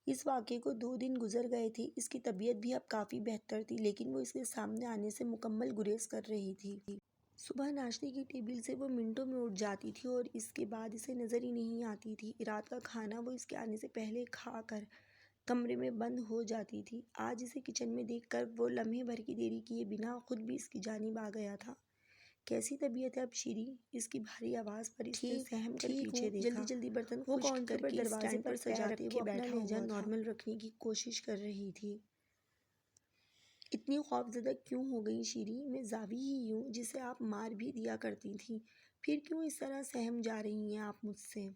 اس واقعے کو 2 دن گزر گئے تھے۔ اس کی طبیعت بھی اب کافی بہتر تھی، لیکن وہ اس کے سامنے آنے سے مکمل گریز کر رہی تھی۔ صبح ناشتے کی ٹیبل سے وہ منٹوں میں اٹھ جاتی تھی اور اس کے بعد اسے نظر ہی نہیں آتی تھی۔ رات کا کھانا وہ اس کے آنے سے پہلے کھا کر کمرے میں بند ہو جاتی تھی۔ آج اسے کچن میں دیکھ کر وہ لمحے بھر کی دیری کیے بنا خود بھی اس کی جانب آ گیا تھا۔ کیسی طبیعت ہے اب شیریں؟ اس کی بھاری آواز پر اس نے سہم کر پیچھے دیکھا۔ جلدی برتن خشک کر کے دروازے پر سجاتے وہ اپنا لہجہ نارمل رکھنے کی کوشش کر رہی تھی۔ اتنی خوفزدہ کیوں ہو گئی شیریں؟ میں زاوی ہی ہوں جسے آپ مار بھی دیا کرتی تھیں، پھر کیوں اس طرح سہم جا رہی ہیں آپ مجھ سے؟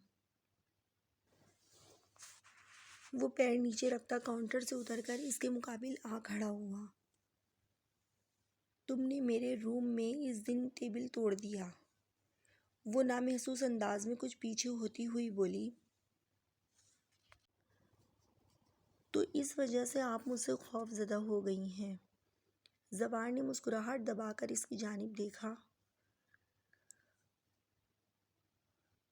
وہ پیر نیچے رکھتا کاؤنٹر سے اتر کر اس کے مقابل آ کھڑا ہوا۔ تم نے میرے روم میں اس دن ٹیبل توڑ دیا، وہ نامحسوس انداز میں کچھ پیچھے ہوتی ہوئی بولی۔ تو اس وجہ سے آپ مجھ سے خوف زدہ ہو گئی ہیں؟ زوار نے مسکراہٹ دبا کر اس کی جانب دیکھا۔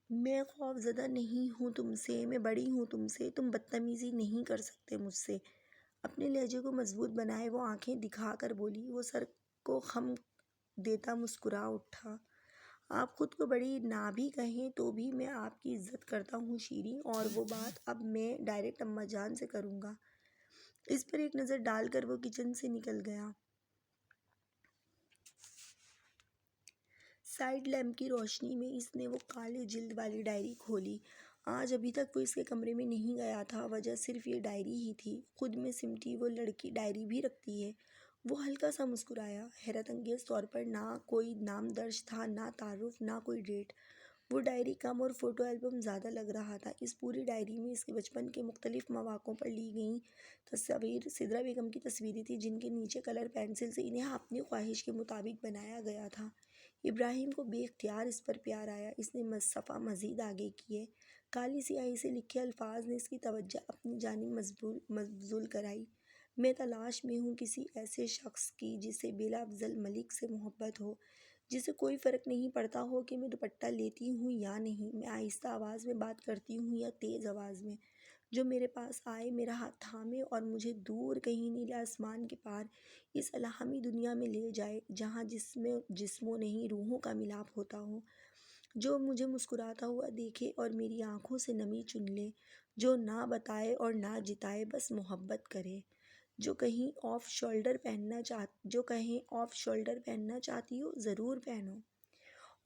میں خوف زدہ نہیں ہوں تم سے، میں بڑی ہوں تم سے، تم بدتمیزی نہیں کر سکتے مجھ سے۔ اپنے لہجے کو مضبوط بنائے وہ آنکھیں دکھا کر بولی۔ وہ سر کو خم دیتا مسکرا اٹھا۔ آپ خود کو بڑی نہ بھی کہیں تو بھی میں آپ کی عزت کرتا ہوں شیریں، اور وہ بات اب میں ڈائریکٹ اماں جان سے کروں گا۔ اس پر ایک نظر ڈال کر وہ کچن سے نکل گیا۔ سائیڈ لیمپ کی روشنی میں اس نے وہ کالے جلد والی ڈائری کھولی۔ آج ابھی تک وہ اس کے کمرے میں نہیں گیا تھا، وجہ صرف یہ ڈائری ہی تھی۔ خود میں سمٹی وہ لڑکی ڈائری بھی رکھتی ہے؟ وہ ہلکا سا مسکرایا۔ حیرت انگیز طور پر نہ کوئی نام درج تھا، نہ تعارف، نہ کوئی ڈیٹ۔ وہ ڈائری کم اور فوٹو البم زیادہ لگ رہا تھا۔ اس پوری ڈائری میں اس کے بچپن کے مختلف مواقعوں پر لی گئیں تصاویر سدرا بیگم کی تصویریں تھیں، جن کے نیچے کلر پنسل سے انہیں اپنی خواہش کے مطابق بنایا گیا تھا۔ ابراہیم کو بے اختیار اس پر پیار آیا۔ اس نے صفحہ مزید آگے کیے۔ کالی سیاہی سے لکھے الفاظ نے اس کی توجہ اپنی جانب مبذول کرائی۔ میں تلاش میں ہوں کسی ایسے شخص کی جسے بیلا افضل ملک سے محبت ہو، جسے کوئی فرق نہیں پڑتا ہو کہ میں دوپٹہ لیتی ہوں یا نہیں، میں آہستہ آواز میں بات کرتی ہوں یا تیز آواز میں، جو میرے پاس آئے، میرا ہاتھ تھامے اور مجھے دور کہیں نیلے آسمان کے پار اس الہامی دنیا میں لے جائے جہاں جسموں نہیں روحوں کا ملاپ ہوتا ہو، جو مجھے مسکراتا ہوا دیکھے اور میری آنکھوں سے نمی چن لے، جو نہ بتائے اور نہ جتائے، بس محبت کرے، جو کہیں آف شولڈر پہننا چاہتی ہو ضرور پہنو۔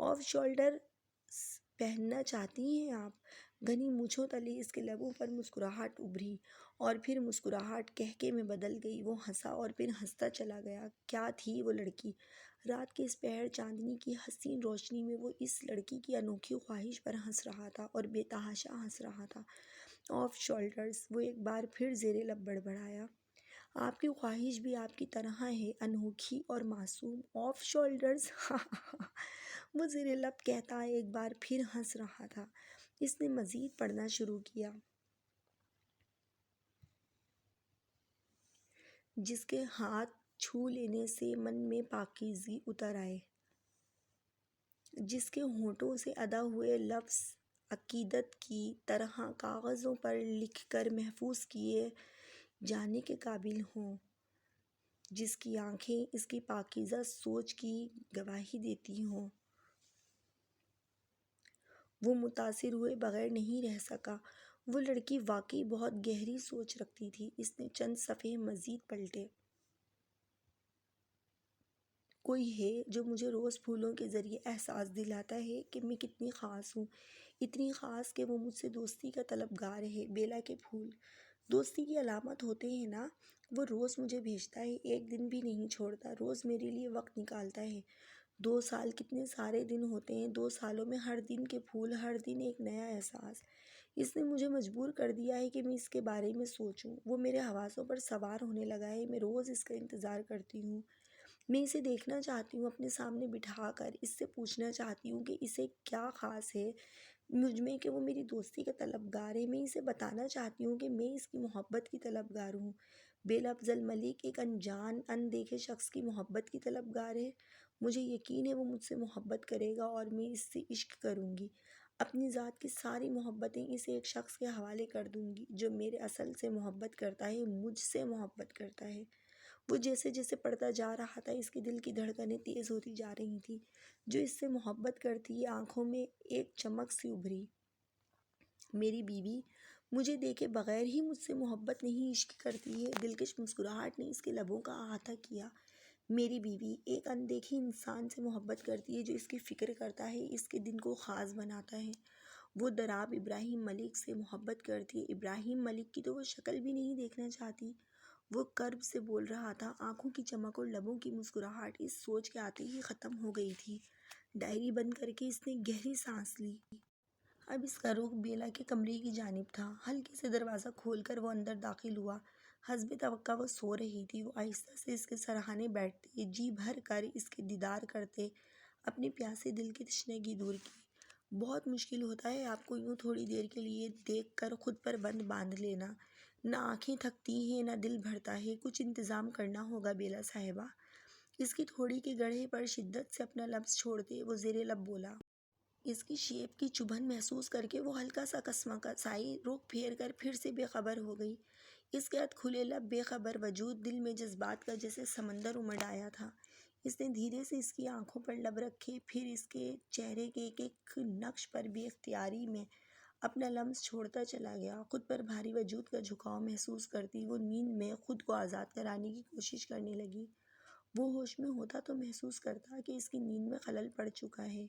آف شولڈر پہننا چاہتی ہیں آپ؟ گھنی مونچھوں تلے اس کے لبوں پر مسکراہٹ ابھری اور پھر مسکراہٹ قہقہے میں بدل گئی۔ وہ ہنسا اور پھر ہنستا چلا گیا۔ کیا تھی وہ لڑکی؟ رات کے اس پہر چاندنی کی حسین روشنی میں وہ اس لڑکی کی انوکھی خواہش پر ہنس رہا تھا اور بے تحاشا ہنس رہا تھا۔ آف شولڈرز، وہ ایک بار پھر زیر لب بڑبڑایا۔ آپ کی خواہش بھی آپ کی طرح ہے، انوکھی اور معصوم۔ آف شولڈرز وہ زیر لب کہتا ایک بار پھر ہنس رہا تھا۔ اس نے مزید پڑھنا شروع کیا۔ جس کے ہاتھ چھو لینے سے من میں پاکیزگی اتر آئے، جس کے ہونٹوں سے ادا ہوئے لفظ عقیدت کی طرح کاغذوں پر لکھ کر محفوظ کیے جانے کے قابل ہوں، جس کی آنکھیں اس کی پاکیزہ سوچ کی گواہی دیتی ہوں۔ وہ متاثر ہوئے بغیر نہیں رہ سکا۔ وہ لڑکی واقعی بہت گہری سوچ رکھتی تھی۔ اس نے چند صفحے مزید پلٹے۔ کوئی ہے جو مجھے روز پھولوں کے ذریعے احساس دلاتا ہے کہ میں کتنی خاص ہوں، اتنی خاص کہ وہ مجھ سے دوستی کا طلبگار ہے۔ بیلا کے پھول دوستی کی علامت ہوتے ہیں نا؟ وہ روز مجھے بھیجتا ہے، ایک دن بھی نہیں چھوڑتا، روز میرے لیے وقت نکالتا ہے۔ 2 سال کتنے سارے دن ہوتے ہیں، 2 سالوں میں ہر دن کے پھول، ہر دن ایک نیا احساس۔ اس نے مجھے مجبور کر دیا ہے کہ میں اس کے بارے میں سوچوں۔ وہ میرے حواسوں پر سوار ہونے لگا ہے۔ میں روز اس کا انتظار کرتی ہوں۔ میں اسے دیکھنا چاہتی ہوں، اپنے سامنے بٹھا کر اس سے پوچھنا چاہتی ہوں کہ اسے کیا خاص ہے مجھ میں کہ وہ میری دوستی کا طلبگار ہے۔ میں اسے بتانا چاہتی ہوں کہ میں اس کی محبت کی طلبگار ہوں۔ بیلا افضل ملک ایک انجان، اندیکھے شخص کی محبت کی طلبگار ہے۔ مجھے یقین ہے وہ مجھ سے محبت کرے گا اور میں اس سے عشق کروں گی۔ اپنی ذات کی ساری محبتیں اس ایک شخص کے حوالے کر دوں گی جو میرے اصل سے محبت کرتا ہے، مجھ سے محبت کرتا ہے۔ وہ جیسے جیسے پڑھتا جا رہا تھا اس کے دل کی دھڑکنیں تیز ہوتی جا رہی تھیں۔ جو اس سے محبت کرتی ہے، آنکھوں میں ایک چمک سی ابھری۔ میری بیوی مجھے دیکھے بغیر ہی مجھ سے محبت نہیں عشق کرتی ہے۔ دلکش مسکراہٹ نے اس کے لبوں کا احاطہ کیا۔ میری بیوی ایک اندیکھے انسان سے محبت کرتی ہے جو اس کی فکر کرتا ہے، اس کے دن کو خاص بناتا ہے۔ وہ دراب ابراہیم ملک سے محبت کرتی ہے۔ ابراہیم ملک کی تو وہ شکل بھی نہیں دیکھنا چاہتی۔ وہ کرب سے بول رہا تھا، آنکھوں کی چمک اور لبوں کی مسکراہٹ اس سوچ کے آتے ہی ختم ہو گئی تھی۔ ڈائری بند کر کے اس نے گہری سانس لی۔ اب اس کا رخ بیلا کے کمرے کی جانب تھا۔ ہلکے سے دروازہ کھول کر وہ اندر داخل ہوا۔ حسب توقع وہ سو رہی تھی۔ وہ آہستہ سے اس کے سرہانے بیٹھتے، جی بھر کر اس کے دیدار کرتے، اپنے پیاسے دل کی تشنگی دور کی۔ بہت مشکل ہوتا ہے آپ کو یوں تھوڑی دیر کے لیے دیکھ کر خود پر بند باندھ لینا۔ نہ آنکھیں تھکتی ہیں، نہ دل بھرتا ہے۔ کچھ انتظام کرنا ہوگا بیلا صاحبہ۔ اس کی تھوڑی کے گڑھے پر شدت سے اپنا لفظ چھوڑتے وہ زیر لب بولا۔ اس کی شیپ کی چبھن محسوس کر کے وہ ہلکا سا کسمکسائی، رخ پھیر کر پھر سے بے خبر ہو گئی۔ اس کے اد کھلے لب، بے خبر وجود، دل میں جذبات کا جیسے سمندر امڈ آیا تھا۔ اس نے دھیرے سے اس کی آنکھوں پر لب رکھے، پھر اس کے چہرے کے ایک ایک نقش پر بے اختیاری میں اپنا لمس چھوڑتا چلا گیا۔ خود پر بھاری وجود کا جھکاؤ محسوس کرتی وہ نیند میں خود کو آزاد کرانے کی کوشش کرنے لگی۔ وہ ہوش میں ہوتا تو محسوس کرتا کہ اس کی نیند میں خلل پڑ چکا ہے۔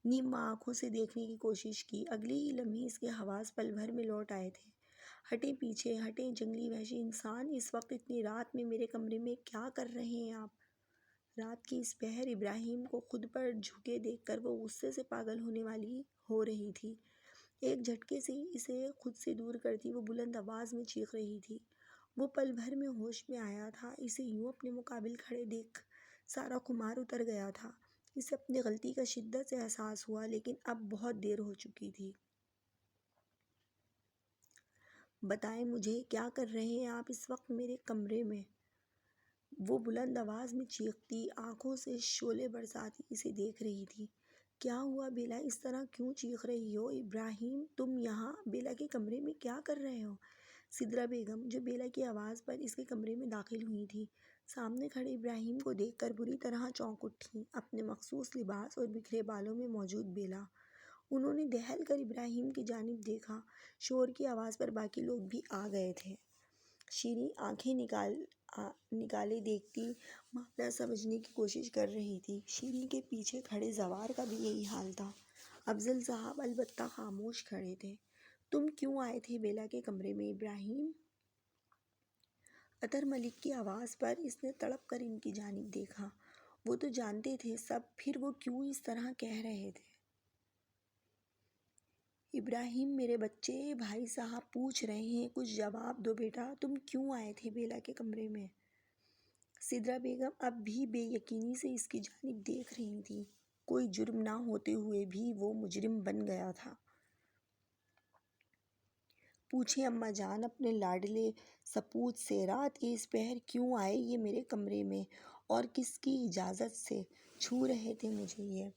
نیم آنکھوں سے دیکھنے کی کوشش کی۔ اگلے ہی لمحے اس کے حواس پل بھر میں لوٹ آئے تھے۔ ہٹیں پیچھے، ہٹیں جنگلی وحشی انسان، اس وقت اتنی رات میں میرے کمرے میں کیا کر رہے ہیں آپ؟ رات کی اس پہر ابراہیم کو خود پر جھکے دیکھ کر وہ غصے سے پاگل ہونے والی ہو رہی تھی۔ ایک جھٹکے سے اسے خود سے دور کرتی وہ بلند آواز میں چیخ رہی تھی۔ وہ پل بھر میں ہوش میں آیا تھا۔ اسے یوں اپنے مقابل کھڑے دیکھ سارا خمار اتر گیا تھا۔ اسے اپنی غلطی کا شدت سے احساس ہوا، لیکن اب بہت دیر ہو چکی تھی۔ بتائیں مجھے، کیا کر رہے ہیں آپ اس وقت میرے کمرے میں؟ وہ بلند آواز میں چیختی، آنکھوں سے شعلے برساتی اسے دیکھ رہی تھی۔ کیا ہوا بیلا، اس طرح کیوں چیخ رہی ہو؟ ابراہیم، تم یہاں بیلا کے کمرے میں کیا کر رہے ہو؟ سدرا بیگم، جو بیلا کی آواز پر اس کے کمرے میں داخل ہوئی تھی، سامنے کھڑے ابراہیم کو دیکھ کر بری طرح چونک اٹھیں۔ اپنے مخصوص لباس اور بکھرے بالوں میں موجود بیلا، انہوں نے دہل کر ابراہیم کی جانب دیکھا۔ شور کی آواز پر باقی لوگ بھی آ گئے تھے۔ شیریں آنکھیں نکالے دیکھتی معاملہ سمجھنے کی کوشش کر رہی تھی۔ شیریں کے پیچھے کھڑے زوار کا بھی یہی حال تھا۔ افضل صاحب البتہ خاموش کھڑے تھے۔ تم کیوں آئے تھے بیلا کے کمرے میں ابراہیم؟ اطہر ملک کی آواز پر اس نے تڑپ کر ان کی جانب دیکھا۔ وہ تو جانتے تھے سب، پھر وہ کیوں اس طرح کہہ رہے تھے؟ ابراہیم، میرے بچے، بھائی صاحب پوچھ رہے ہیں، کچھ جواب دو بیٹا، تم کیوں آئے تھے بیلا کے کمرے میں؟ سدرا بیگم اب بھی بے یقینی سے اس کی جانب دیکھ رہی تھی۔ کوئی جرم نہ ہوتے ہوئے بھی وہ مجرم بن گیا تھا۔ پوچھیں اماں جان اپنے لاڈلے سپوت سے، رات کے اس پہر کیوں آئے یہ میرے کمرے میں، اور کس کی اجازت سے چھو رہے تھے مجھے یہ؟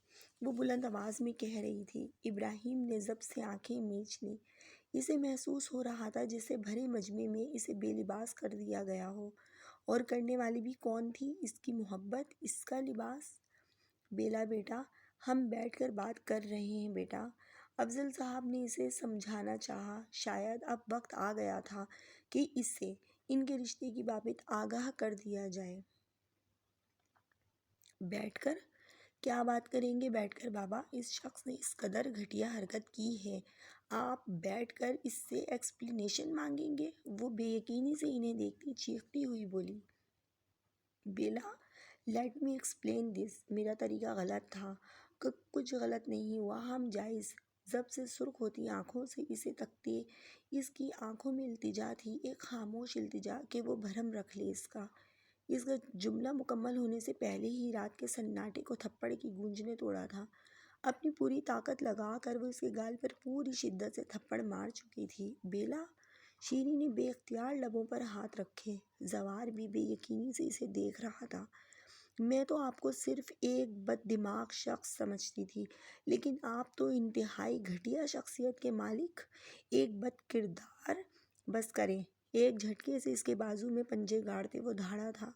وہ بلند آواز میں کہہ رہی تھی۔ ابراہیم نے ضبط سے آنکھیں میچ لیں۔ اسے محسوس ہو رہا تھا جیسے بھرے مجمع میں اسے بے لباس کر دیا گیا ہو، اور کرنے والی بھی کون تھی؟ اس کی محبت، اس کا لباس۔ بیلا بیٹا، ہم بیٹھ کر بات کر رہے ہیں بیٹا، افضل صاحب نے اسے سمجھانا چاہا۔ شاید اب وقت آ گیا تھا کہ اسے ان کے رشتے کی بابت آگاہ کر دیا جائے۔ بیٹھ کر؟ کیا بات کریں گے بیٹھ کر بابا؟ اس شخص نے اس قدر گھٹیا حرکت کی ہے، آپ بیٹھ کر اس سے ایکسپلینیشن مانگیں گے؟ وہ بے یقینی سے انہیں دیکھتی چیختی ہوئی بولی۔ بیلا، لیٹ می ایکسپلین دس، میرا طریقہ غلط تھا۔ کچھ غلط نہیں ہوا، ہم جائز۔ ضبط سے سرخ ہوتی آنکھوں سے اسے تکتے، اس کی آنکھوں میں التجا تھی، ایک خاموش التجا کہ وہ بھرم رکھ لے اس کا جملہ مکمل ہونے سے پہلے ہی رات کے سناٹے کو تھپڑ کی گونج نے توڑا تھا۔ اپنی پوری طاقت لگا کر وہ اس کے گال پر پوری شدت سے تھپڑ مار چکی تھی۔ بیلا، شیریں نے بے اختیار لبوں پر ہاتھ رکھے۔ زوار بھی بے یقینی سے اسے دیکھ رہا تھا۔ میں تو آپ کو صرف ایک بد دماغ شخص سمجھتی تھی، لیکن آپ تو انتہائی گھٹیا شخصیت کے مالک، ایک بد کردار۔ بس کریں۔ ایک جھٹکے سے اس کے بازو میں پنجے گاڑتے وہ دھاڑا تھا۔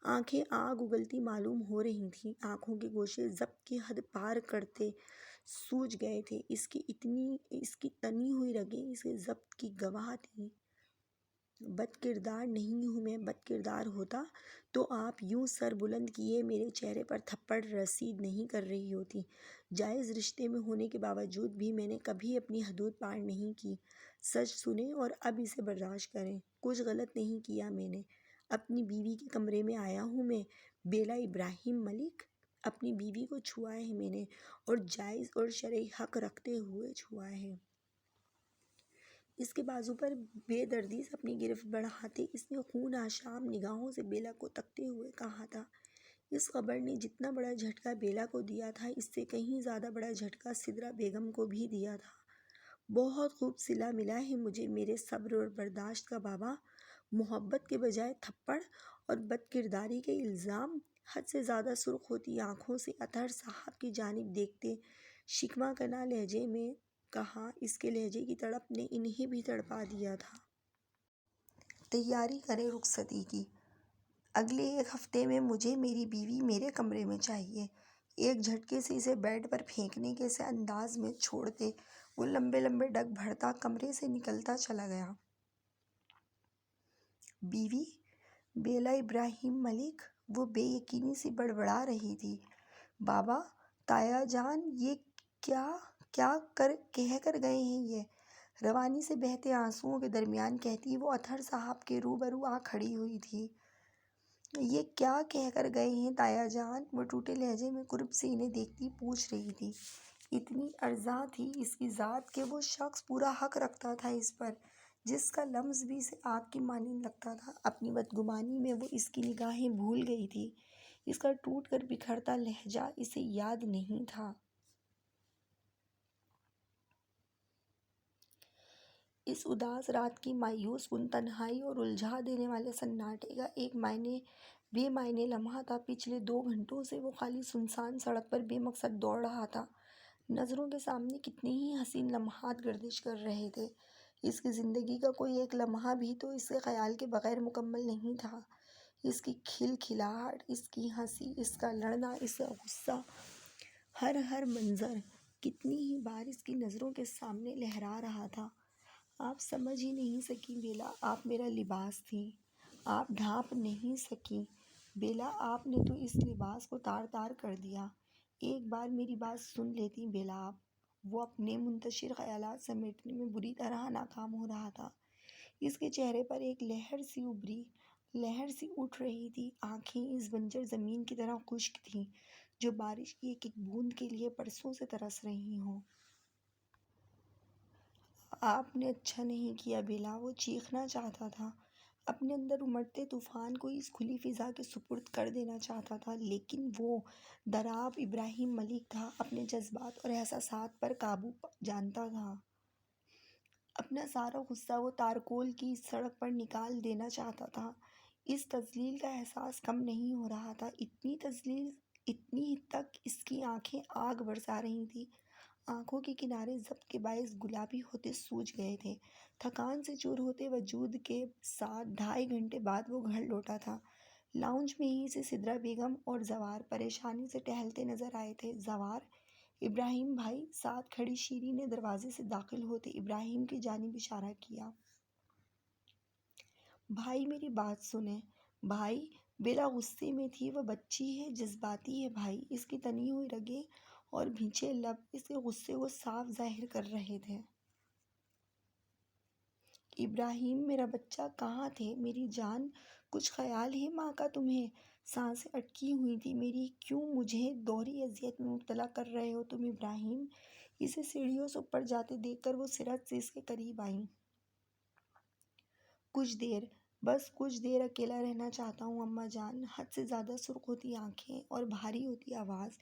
آنکھیں آگ اگلتی معلوم ہو رہی تھیں، آنکھوں کے گوشے ضبط کی حد پار کرتے سوج گئے تھے۔ اس کی تنی ہوئی رگیں اس کے ضبط کی گواہ تھیں۔ بد کردار نہیں ہوں میں، بد کردار ہوتا تو آپ یوں سر بلند کیے میرے چہرے پر تھپڑ رسید نہیں کر رہی ہوتی۔ جائز رشتے میں ہونے کے باوجود بھی میں نے کبھی اپنی حدود پار نہیں کی۔ سچ سنیں اور اب اسے برداشت کریں، کچھ غلط نہیں کیا میں نے۔ اپنی بیوی کے کمرے میں آیا ہوں میں، بیلا ابراہیم ملک، اپنی بیوی کو چھوا ہے میں نے، اور جائز اور شرعی حق رکھتے ہوئے چھوا ہے۔ اس کے بازو پر بے دردی سے اپنی گرفت بڑھاتے اس نے خون آشام نگاہوں سے بیلا کو تکتے ہوئے کہا تھا۔ اس خبر نے جتنا بڑا جھٹکا بیلا کو دیا تھا، اس سے کہیں زیادہ بڑا جھٹکا سدرا بیگم کو بھی دیا تھا۔ بہت خوب صلہ ملا ہے مجھے میرے صبر اور برداشت کا بابا۔ محبت کے بجائے تھپڑ اور بد کرداری کے الزام۔ حد سے زیادہ سرخ ہوتی آنکھوں سے اطہر صاحب کی جانب دیکھتے شکوہ کناں لہجے میں کہا۔ اس کے لہجے کی تڑپ نے انہیں بھی تڑپا دیا تھا۔ تیاری کریں رخصتی کی، اگلے ایک ہفتے میں مجھے میری بیوی میرے کمرے میں چاہیے۔ ایک جھٹکے سے اسے بیڈ پر پھینکنے کے سے انداز میں چھوڑتے وہ لمبے لمبے ڈگ بھرتا کمرے سے نکلتا چلا گیا۔ بیوی؟ بیلا ابراہیم ملک، وہ بے یقینی سے بڑبڑا رہی تھی۔ بابا، تایا جان، یہ کیا کہہ کر گئے ہیں یہ؟ روانی سے بہتے آنسوؤں کے درمیان کہتی وہ اطہر صاحب کے روبرو آ کھڑی ہوئی تھی۔ یہ کیا کہہ کر گئے ہیں تایا جان؟ وہ ٹوٹے لہجے میں قرب سے انہیں دیکھتی پوچھ رہی تھی۔ اتنی ارزاں تھی اس کی ذات کہ وہ شخص پورا حق رکھتا تھا اس پر، جس کا لمس بھی اسے آگ کی مانند لگتا تھا۔ اپنی بدگمانی میں وہ اس کی نگاہیں بھول گئی تھی۔ اس کا ٹوٹ کر بکھرتا لہجہ اسے یاد نہیں تھا۔ اس اداس رات کی مایوس کن تنہائی اور الجھا دینے والے سناٹے کا ایک بے معنی لمحہ تھا۔ پچھلے 2 گھنٹوں سے وہ خالی سنسان سڑک پر بے مقصد دوڑ رہا تھا۔ نظروں کے سامنے کتنے ہی حسین لمحات گردش کر رہے تھے۔ اس کی زندگی کا کوئی ایک لمحہ بھی تو اس کے خیال کے بغیر مکمل نہیں تھا۔ اس کی کھلکھلاہٹ، اس کی ہنسی، اس کا لڑنا، اس کا غصہ، ہر منظر کتنی ہی بار اس کی نظروں کے سامنے لہرا رہا تھا۔ آپ سمجھ ہی نہیں سکی بیلا، آپ میرا لباس تھی، آپ ڈھانپ نہیں سکی بیلا، آپ نے تو اس لباس کو تار تار کر دیا۔ ایک بار میری بات سن لیتی بیلا آپ۔ وہ اپنے منتشر خیالات سمیٹنے میں بری طرح ناکام ہو رہا تھا۔ اس کے چہرے پر ایک لہر سی اٹھ رہی تھی۔ آنکھیں اس بنجر زمین کی طرح خشک تھیں جو بارش کی ایک ایک بوند کے لیے برسوں سے ترس رہی ہوں۔ آپ نے اچھا نہیں کیا بیلا، وہ چیخنا چاہتا تھا، اپنے اندر امڑتے طوفان کو اس کھلی فضا کے سپرد کر دینا چاہتا تھا، لیکن وہ دراب ابراہیم ملک تھا، اپنے جذبات اور احساسات پر قابو جانتا تھا۔ اپنا سارا غصہ وہ تارکول کی اس سڑک پر نکال دینا چاہتا تھا۔ اس تذلیل کا احساس کم نہیں ہو رہا تھا۔ اتنی تذلیل، اتنی حد تک اس کی آنکھیں آگ برسا رہی تھیں۔ آنکھوں کے کنارے ضبط کے باعث گلابی ہوتے سوج گئے تھے۔ تھکان سے چور ہوتے وجود کے ساتھ 2.5 گھنٹے بعد وہ گھر لوٹا تھا۔ لاؤنج میں ہی سے سدرا بیگم اور زوار پریشانی سے ٹہلتے نظر آئے تھے۔ زوار: ابراہیم بھائی۔ ساتھ کھڑی شیری نے دروازے سے داخل ہوتے ابراہیم کی جانب اشارہ کیا۔ بھائی میری بات سنیں۔ بھائی! بیلا غصے میں تھی، وہ بچی ہے، جذباتی ہے بھائی۔ اس کی تنی ہوئی رگیں اور بھینچے لب اس کے غصے کو صاف ظاہر کر رہے تھے۔ ابراہیم میرا بچہ کہاں تھے؟ میری جان، کچھ خیال ہے ماں کا تمہیں؟ سانسیں اٹکی ہوئی تھی میری۔ کیوں مجھے دوہری اذیت میں مبتلا کر رہے ہو تم ابراہیم؟ اسے سیڑھیوں سے اوپر جاتے دیکھ کر وہ سرعت سے اس کے قریب آئیں۔ کچھ دیر، بس کچھ دیر اکیلا رہنا چاہتا ہوں اماں جان۔ حد سے زیادہ سرخ ہوتی آنکھیں اور بھاری ہوتی آواز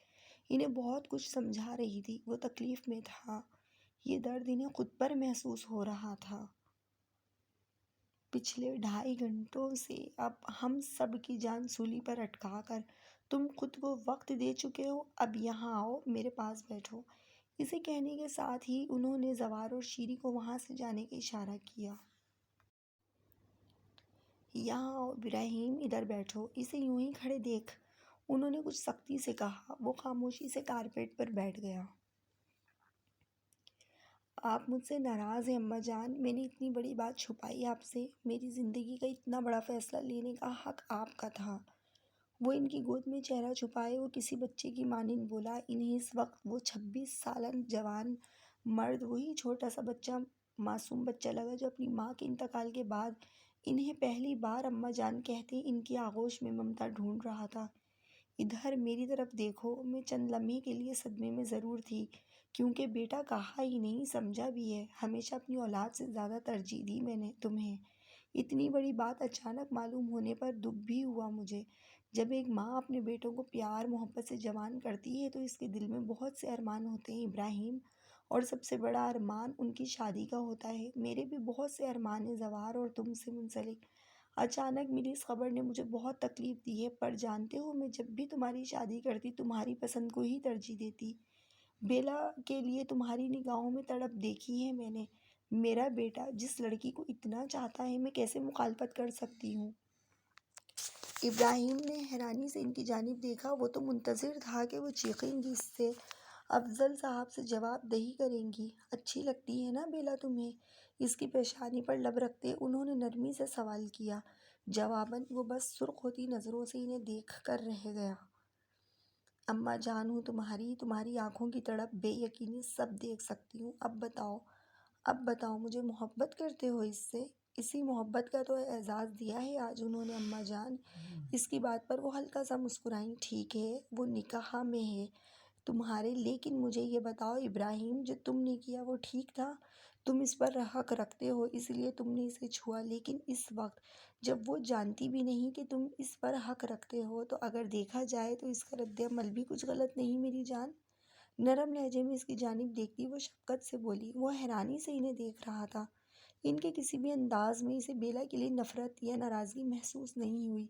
انہیں بہت کچھ سمجھا رہی تھی۔ وہ تکلیف میں تھا، یہ درد انہیں خود پر محسوس ہو رہا تھا۔ پچھلے 2.5 گھنٹوں سے اب ہم سب کی جان سولی پر اٹکا کر تم خود کو وقت دے چکے ہو، اب یہاں آؤ، میرے پاس بیٹھو۔ اسے کہنے کے ساتھ ہی انہوں نے زوار اور شیری کو وہاں سے جانے کا اشارہ کیا۔ یہاں آؤ ابراہیم، ادھر بیٹھو، اسے یوں ہی کھڑے دیکھ، انہوں نے کچھ سختی سے کہا۔ وہ خاموشی سے کارپیٹ پر بیٹھ گیا۔ آپ مجھ سے ناراض ہیں اماں جان، میں نے اتنی بڑی بات چھپائی آپ سے، میری زندگی کا اتنا بڑا فیصلہ لینے کا حق آپ کا تھا۔ وہ ان کی گود میں چہرہ چھپائے وہ کسی بچے کی مانند بولا۔ انہیں اس وقت وہ 26 سالہ جوان مرد وہی چھوٹا سا بچہ، معصوم بچہ لگا جو اپنی ماں کے انتقال کے بعد انہیں پہلی بار اماں جان کہتے ان کی آغوش میں ممتا ڈھونڈ رہا تھا۔ ادھر میری طرف دیکھو۔ میں چند لمحے کے لیے صدمے میں ضرور تھی، کیونکہ بیٹا کہا ہی نہیں سمجھا بھی ہے، ہمیشہ اپنی اولاد سے زیادہ ترجیح دی میں نے تمہیں۔ اتنی بڑی بات اچانک معلوم ہونے پر دکھ بھی ہوا مجھے۔ جب ایک ماں اپنے بیٹوں کو پیار محبت سے جوان کرتی ہے تو اس کے دل میں بہت سے ارمان ہوتے ہیں ابراہیم، اور سب سے بڑا ارمان ان کی شادی کا ہوتا ہے۔ میرے بھی بہت سے ارمان ہیں زوار، اور تم سے منسلک اچانک ملی اس خبر نے مجھے بہت تکلیف دی ہے، پر جانتے ہو میں جب بھی تمہاری شادی کرتی تمہاری پسند کو ہی ترجیح دیتی۔ بیلا کے لیے تمہاری نگاہوں میں تڑپ دیکھی ہے میں نے۔ میرا بیٹا جس لڑکی کو اتنا چاہتا ہے میں کیسے مخالفت کر سکتی ہوں؟ ابراہیم نے حیرانی سے ان کی جانب دیکھا۔ وہ تو منتظر تھا کہ وہ چیخیں گی، اس سے افضل صاحب سے جواب دہی کریں گی۔ اچھی لگتی ہے نا بیلا تمہیں؟ اس کی پیشانی پر لب رکھتے انہوں نے نرمی سے سوال کیا۔ جواباً وہ بس سرخ ہوتی نظروں سے انہیں دیکھ کر رہ گیا۔ اماں جان ہوں تمہاری آنکھوں کی تڑپ، بے یقینی سب دیکھ سکتی ہوں۔ اب بتاؤ مجھے محبت کرتے ہو اس سے؟ اسی محبت کا تو اعزاز دیا ہے آج انہوں نے اماں جان۔ اس کی بات پر وہ ہلکا سا مسکرائیں۔ ٹھیک ہے، وہ نکاح میں ہے تمہارے، لیکن مجھے یہ بتاؤ ابراہیم جو تم نے کیا وہ ٹھیک تھا؟ تم اس پر حق رکھتے ہو اس لیے تم نے اسے چھوا، لیکن اس وقت جب وہ جانتی بھی نہیں کہ تم اس پر حق رکھتے ہو تو اگر دیکھا جائے تو اس کا رد عمل بھی کچھ غلط نہیں میری جان۔ نرم لہجے میں اس کی جانب دیکھتی وہ شفقت سے بولی۔ وہ حیرانی سے انہیں دیکھ رہا تھا۔ ان کے کسی بھی انداز میں اسے بیلا کے لیے نفرت یا ناراضگی محسوس نہیں ہوئی۔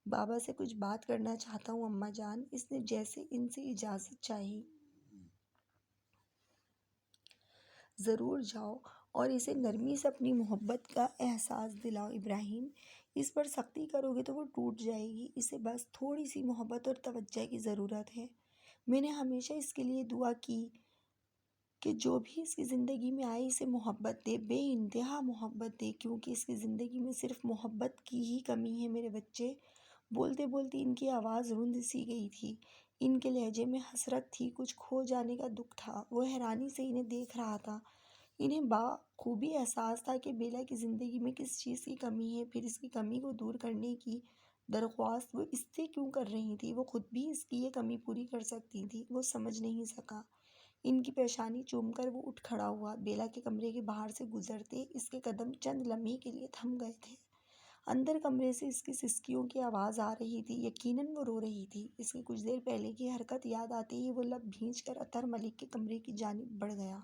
بابا سے کچھ بات کرنا چاہتا ہوں اماں جان، اس نے جیسے ان سے اجازت چاہی۔ ضرور جاؤ اور اسے نرمی سے اپنی محبت کا احساس دلاؤ ابراہیم، اس پر سختی کرو گے تو وہ ٹوٹ جائے گی، اسے بس تھوڑی سی محبت اور توجہ کی ضرورت ہے۔ میں نے ہمیشہ اس کے لیے دعا کی کہ جو بھی اس کی زندگی میں آئے اسے محبت دے، بے انتہا محبت دے، کیونکہ اس کی زندگی میں صرف محبت کی ہی کمی ہے میرے بچے۔ بولتے بولتے ان کی آواز رند سی گئی تھی، ان کے لہجے میں حسرت تھی، کچھ کھو جانے کا دکھ تھا۔ وہ حیرانی سے انہیں دیکھ رہا تھا۔ انہیں بخوبی احساس تھا کہ بیلا کی زندگی میں کس چیز کی کمی ہے، پھر اس کی کمی کو دور کرنے کی درخواست وہ اس سے کیوں کر رہی تھی۔ وہ خود بھی اس کی یہ کمی پوری کر سکتی تھی، وہ سمجھ نہیں سکا۔ ان کی پیشانی چوم کر وہ اٹھ کھڑا ہوا۔ بیلا کے کمرے کے باہر سے گزرتے اس کے قدم چند لمحے کے لیے تھم گئے تھے۔ اندر کمرے سے اس کی سسکیوں کی آواز آ رہی تھی، یقیناً وہ رو رہی تھی۔ اس کی کچھ دیر پہلے کی حرکت یاد آتے ہی وہ لب بھینچ کر اطہر ملک کے کمرے کی جانب بڑھ گیا۔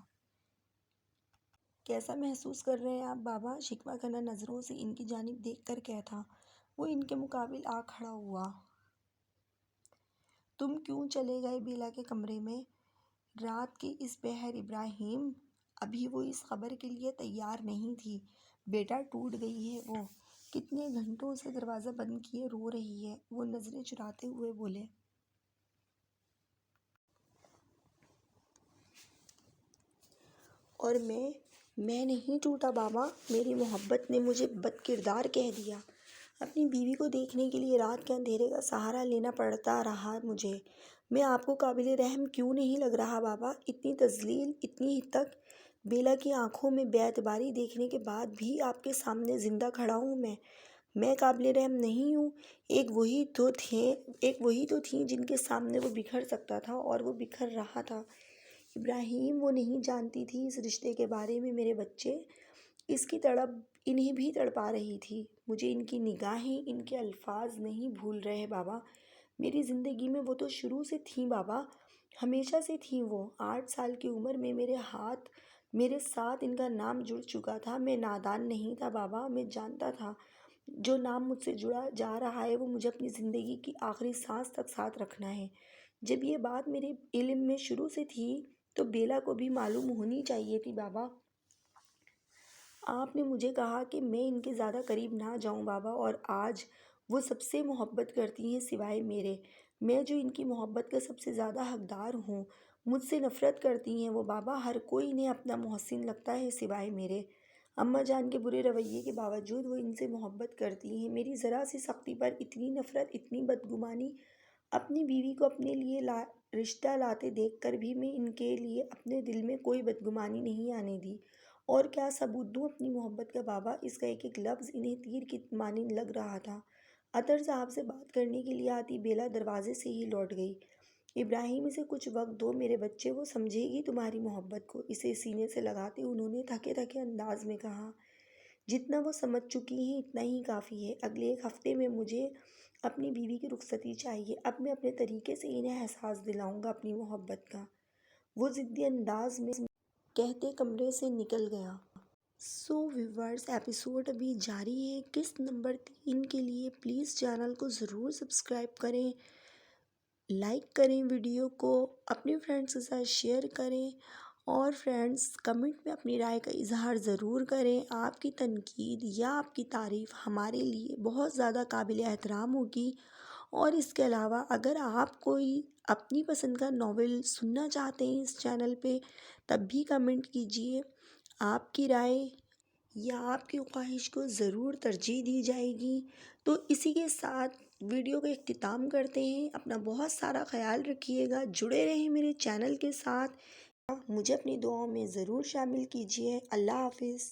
کیسا محسوس کر رہے ہیں آپ بابا؟ شکوہ کنہ نظروں سے ان کی جانب دیکھ کر کہتا۔ وہ ان کے مقابل آ کھڑا ہوا۔ تم کیوں چلے گئے بیلا کے کمرے میں رات کے اس پہر ابراہیم؟ ابھی وہ اس خبر کے لیے تیار نہیں تھی۔ بیٹا ٹوٹ گئی ہے وہ، کتنے گھنٹوں سے دروازہ بند کیے رو رہی ہے، وہ نظریں چراتے ہوئے بولے۔ اور میں نہیں ٹوٹا بابا، میری محبت نے مجھے بد کردار کہہ دیا۔ اپنی بیوی کو دیکھنے کے لیے رات کے اندھیرے کا سہارا لینا پڑتا رہا مجھے۔ میں آپ کو قابل رحم کیوں نہیں لگ رہا بابا؟ اتنی تذلیل، اتنی حد تک بیلا کی آنکھوں میں بے اعتباری دیکھنے کے بعد بھی آپ کے سامنے زندہ کھڑا ہوں میں قابل رحم نہیں ہوں؟ ایک وہی تو تھیں جن کے سامنے وہ بکھر سکتا تھا اور وہ بکھر رہا تھا۔ ابراہیم، وہ نہیں جانتی تھی اس رشتے کے بارے میں میرے بچے، اس کی تڑپ انہیں بھی تڑپا رہی تھی۔ مجھے ان کی نگاہیں، ان کے الفاظ نہیں بھول رہے بابا۔ میری زندگی میں وہ تو شروع سے تھیں بابا، ہمیشہ سے تھیں وہ۔ 8 سال کی عمر میں میرے ساتھ ان کا نام جڑ چکا تھا۔ میں نادان نہیں تھا بابا، میں جانتا تھا جو نام مجھ سے جڑا جا رہا ہے وہ مجھے اپنی زندگی کی آخری سانس تک ساتھ رکھنا ہے۔ جب یہ بات میرے علم میں شروع سے تھی تو بیلا کو بھی معلوم ہونی چاہیے تھی بابا۔ آپ نے مجھے کہا کہ میں ان کے زیادہ قریب نہ جاؤں بابا، اور آج وہ سب سے محبت کرتی ہیں سوائے میرے، میں جو ان کی محبت کا سب سے زیادہ حقدار ہوں۔ مجھ سے نفرت کرتی ہیں وہ بابا، ہر کوئی انہیں اپنا محسن لگتا ہے سوائے میرے۔ اماں جان کے برے رویے کے باوجود وہ ان سے محبت کرتی ہیں۔ میری ذرا سی سختی پر اتنی نفرت، اتنی بدگمانی۔ اپنی بیوی کو اپنے لیے رشتہ لاتے دیکھ کر بھی میں ان کے لیے اپنے دل میں کوئی بدگمانی نہیں آنے دی۔ اور کیا ثبوت دوں اپنی محبت کا بابا؟ اس کا ایک ایک لفظ انہیں تیر کی مانند لگ رہا تھا۔ اطہر صاحب سے بات کرنے کے لیے آتی بیلا دروازے سے ہی لوٹ گئی۔ ابراہیم، اسے کچھ وقت دو میرے بچے، وہ سمجھے گی تمہاری محبت کو، اسے سینے سے لگاتے انہوں نے تھکے تھکے انداز میں کہا۔ جتنا وہ سمجھ چکی ہیں اتنا ہی کافی ہے، اگلے 1 ہفتے میں مجھے اپنی بیوی کی رخصتی چاہیے، اب میں اپنے طریقے سے انہیں احساس دلاؤں گا اپنی محبت کا، وہ ضدی انداز میں کہتے کمرے سے نکل گیا۔ ویورز، ایپیسوڈ ابھی جاری ہے۔ قسط نمبر 3 کے لیے پلیز چینل کو ضرور سبسکرائب کریں، لائک کریں ویڈیو کو، اپنے فرینڈز کے ساتھ شیئر کریں، اور فرینڈز کمنٹ میں اپنی رائے کا اظہار ضرور کریں۔ آپ کی تنقید یا آپ کی تعریف ہمارے لیے بہت زیادہ قابل احترام ہوگی۔ اور اس کے علاوہ اگر آپ کوئی اپنی پسند کا ناول سننا چاہتے ہیں اس چینل پہ، تب بھی کمنٹ کیجیے۔ آپ کی رائے یا آپ کی خواہش کو ضرور ترجیح دی جائے گی۔ تو اسی کے ساتھ ویڈیو کا اختتام کرتے ہیں۔ اپنا بہت سارا خیال رکھیے گا، جڑے رہیں میرے چینل کے ساتھ، مجھے اپنی دعاؤں میں ضرور شامل کیجیے۔ اللہ حافظ۔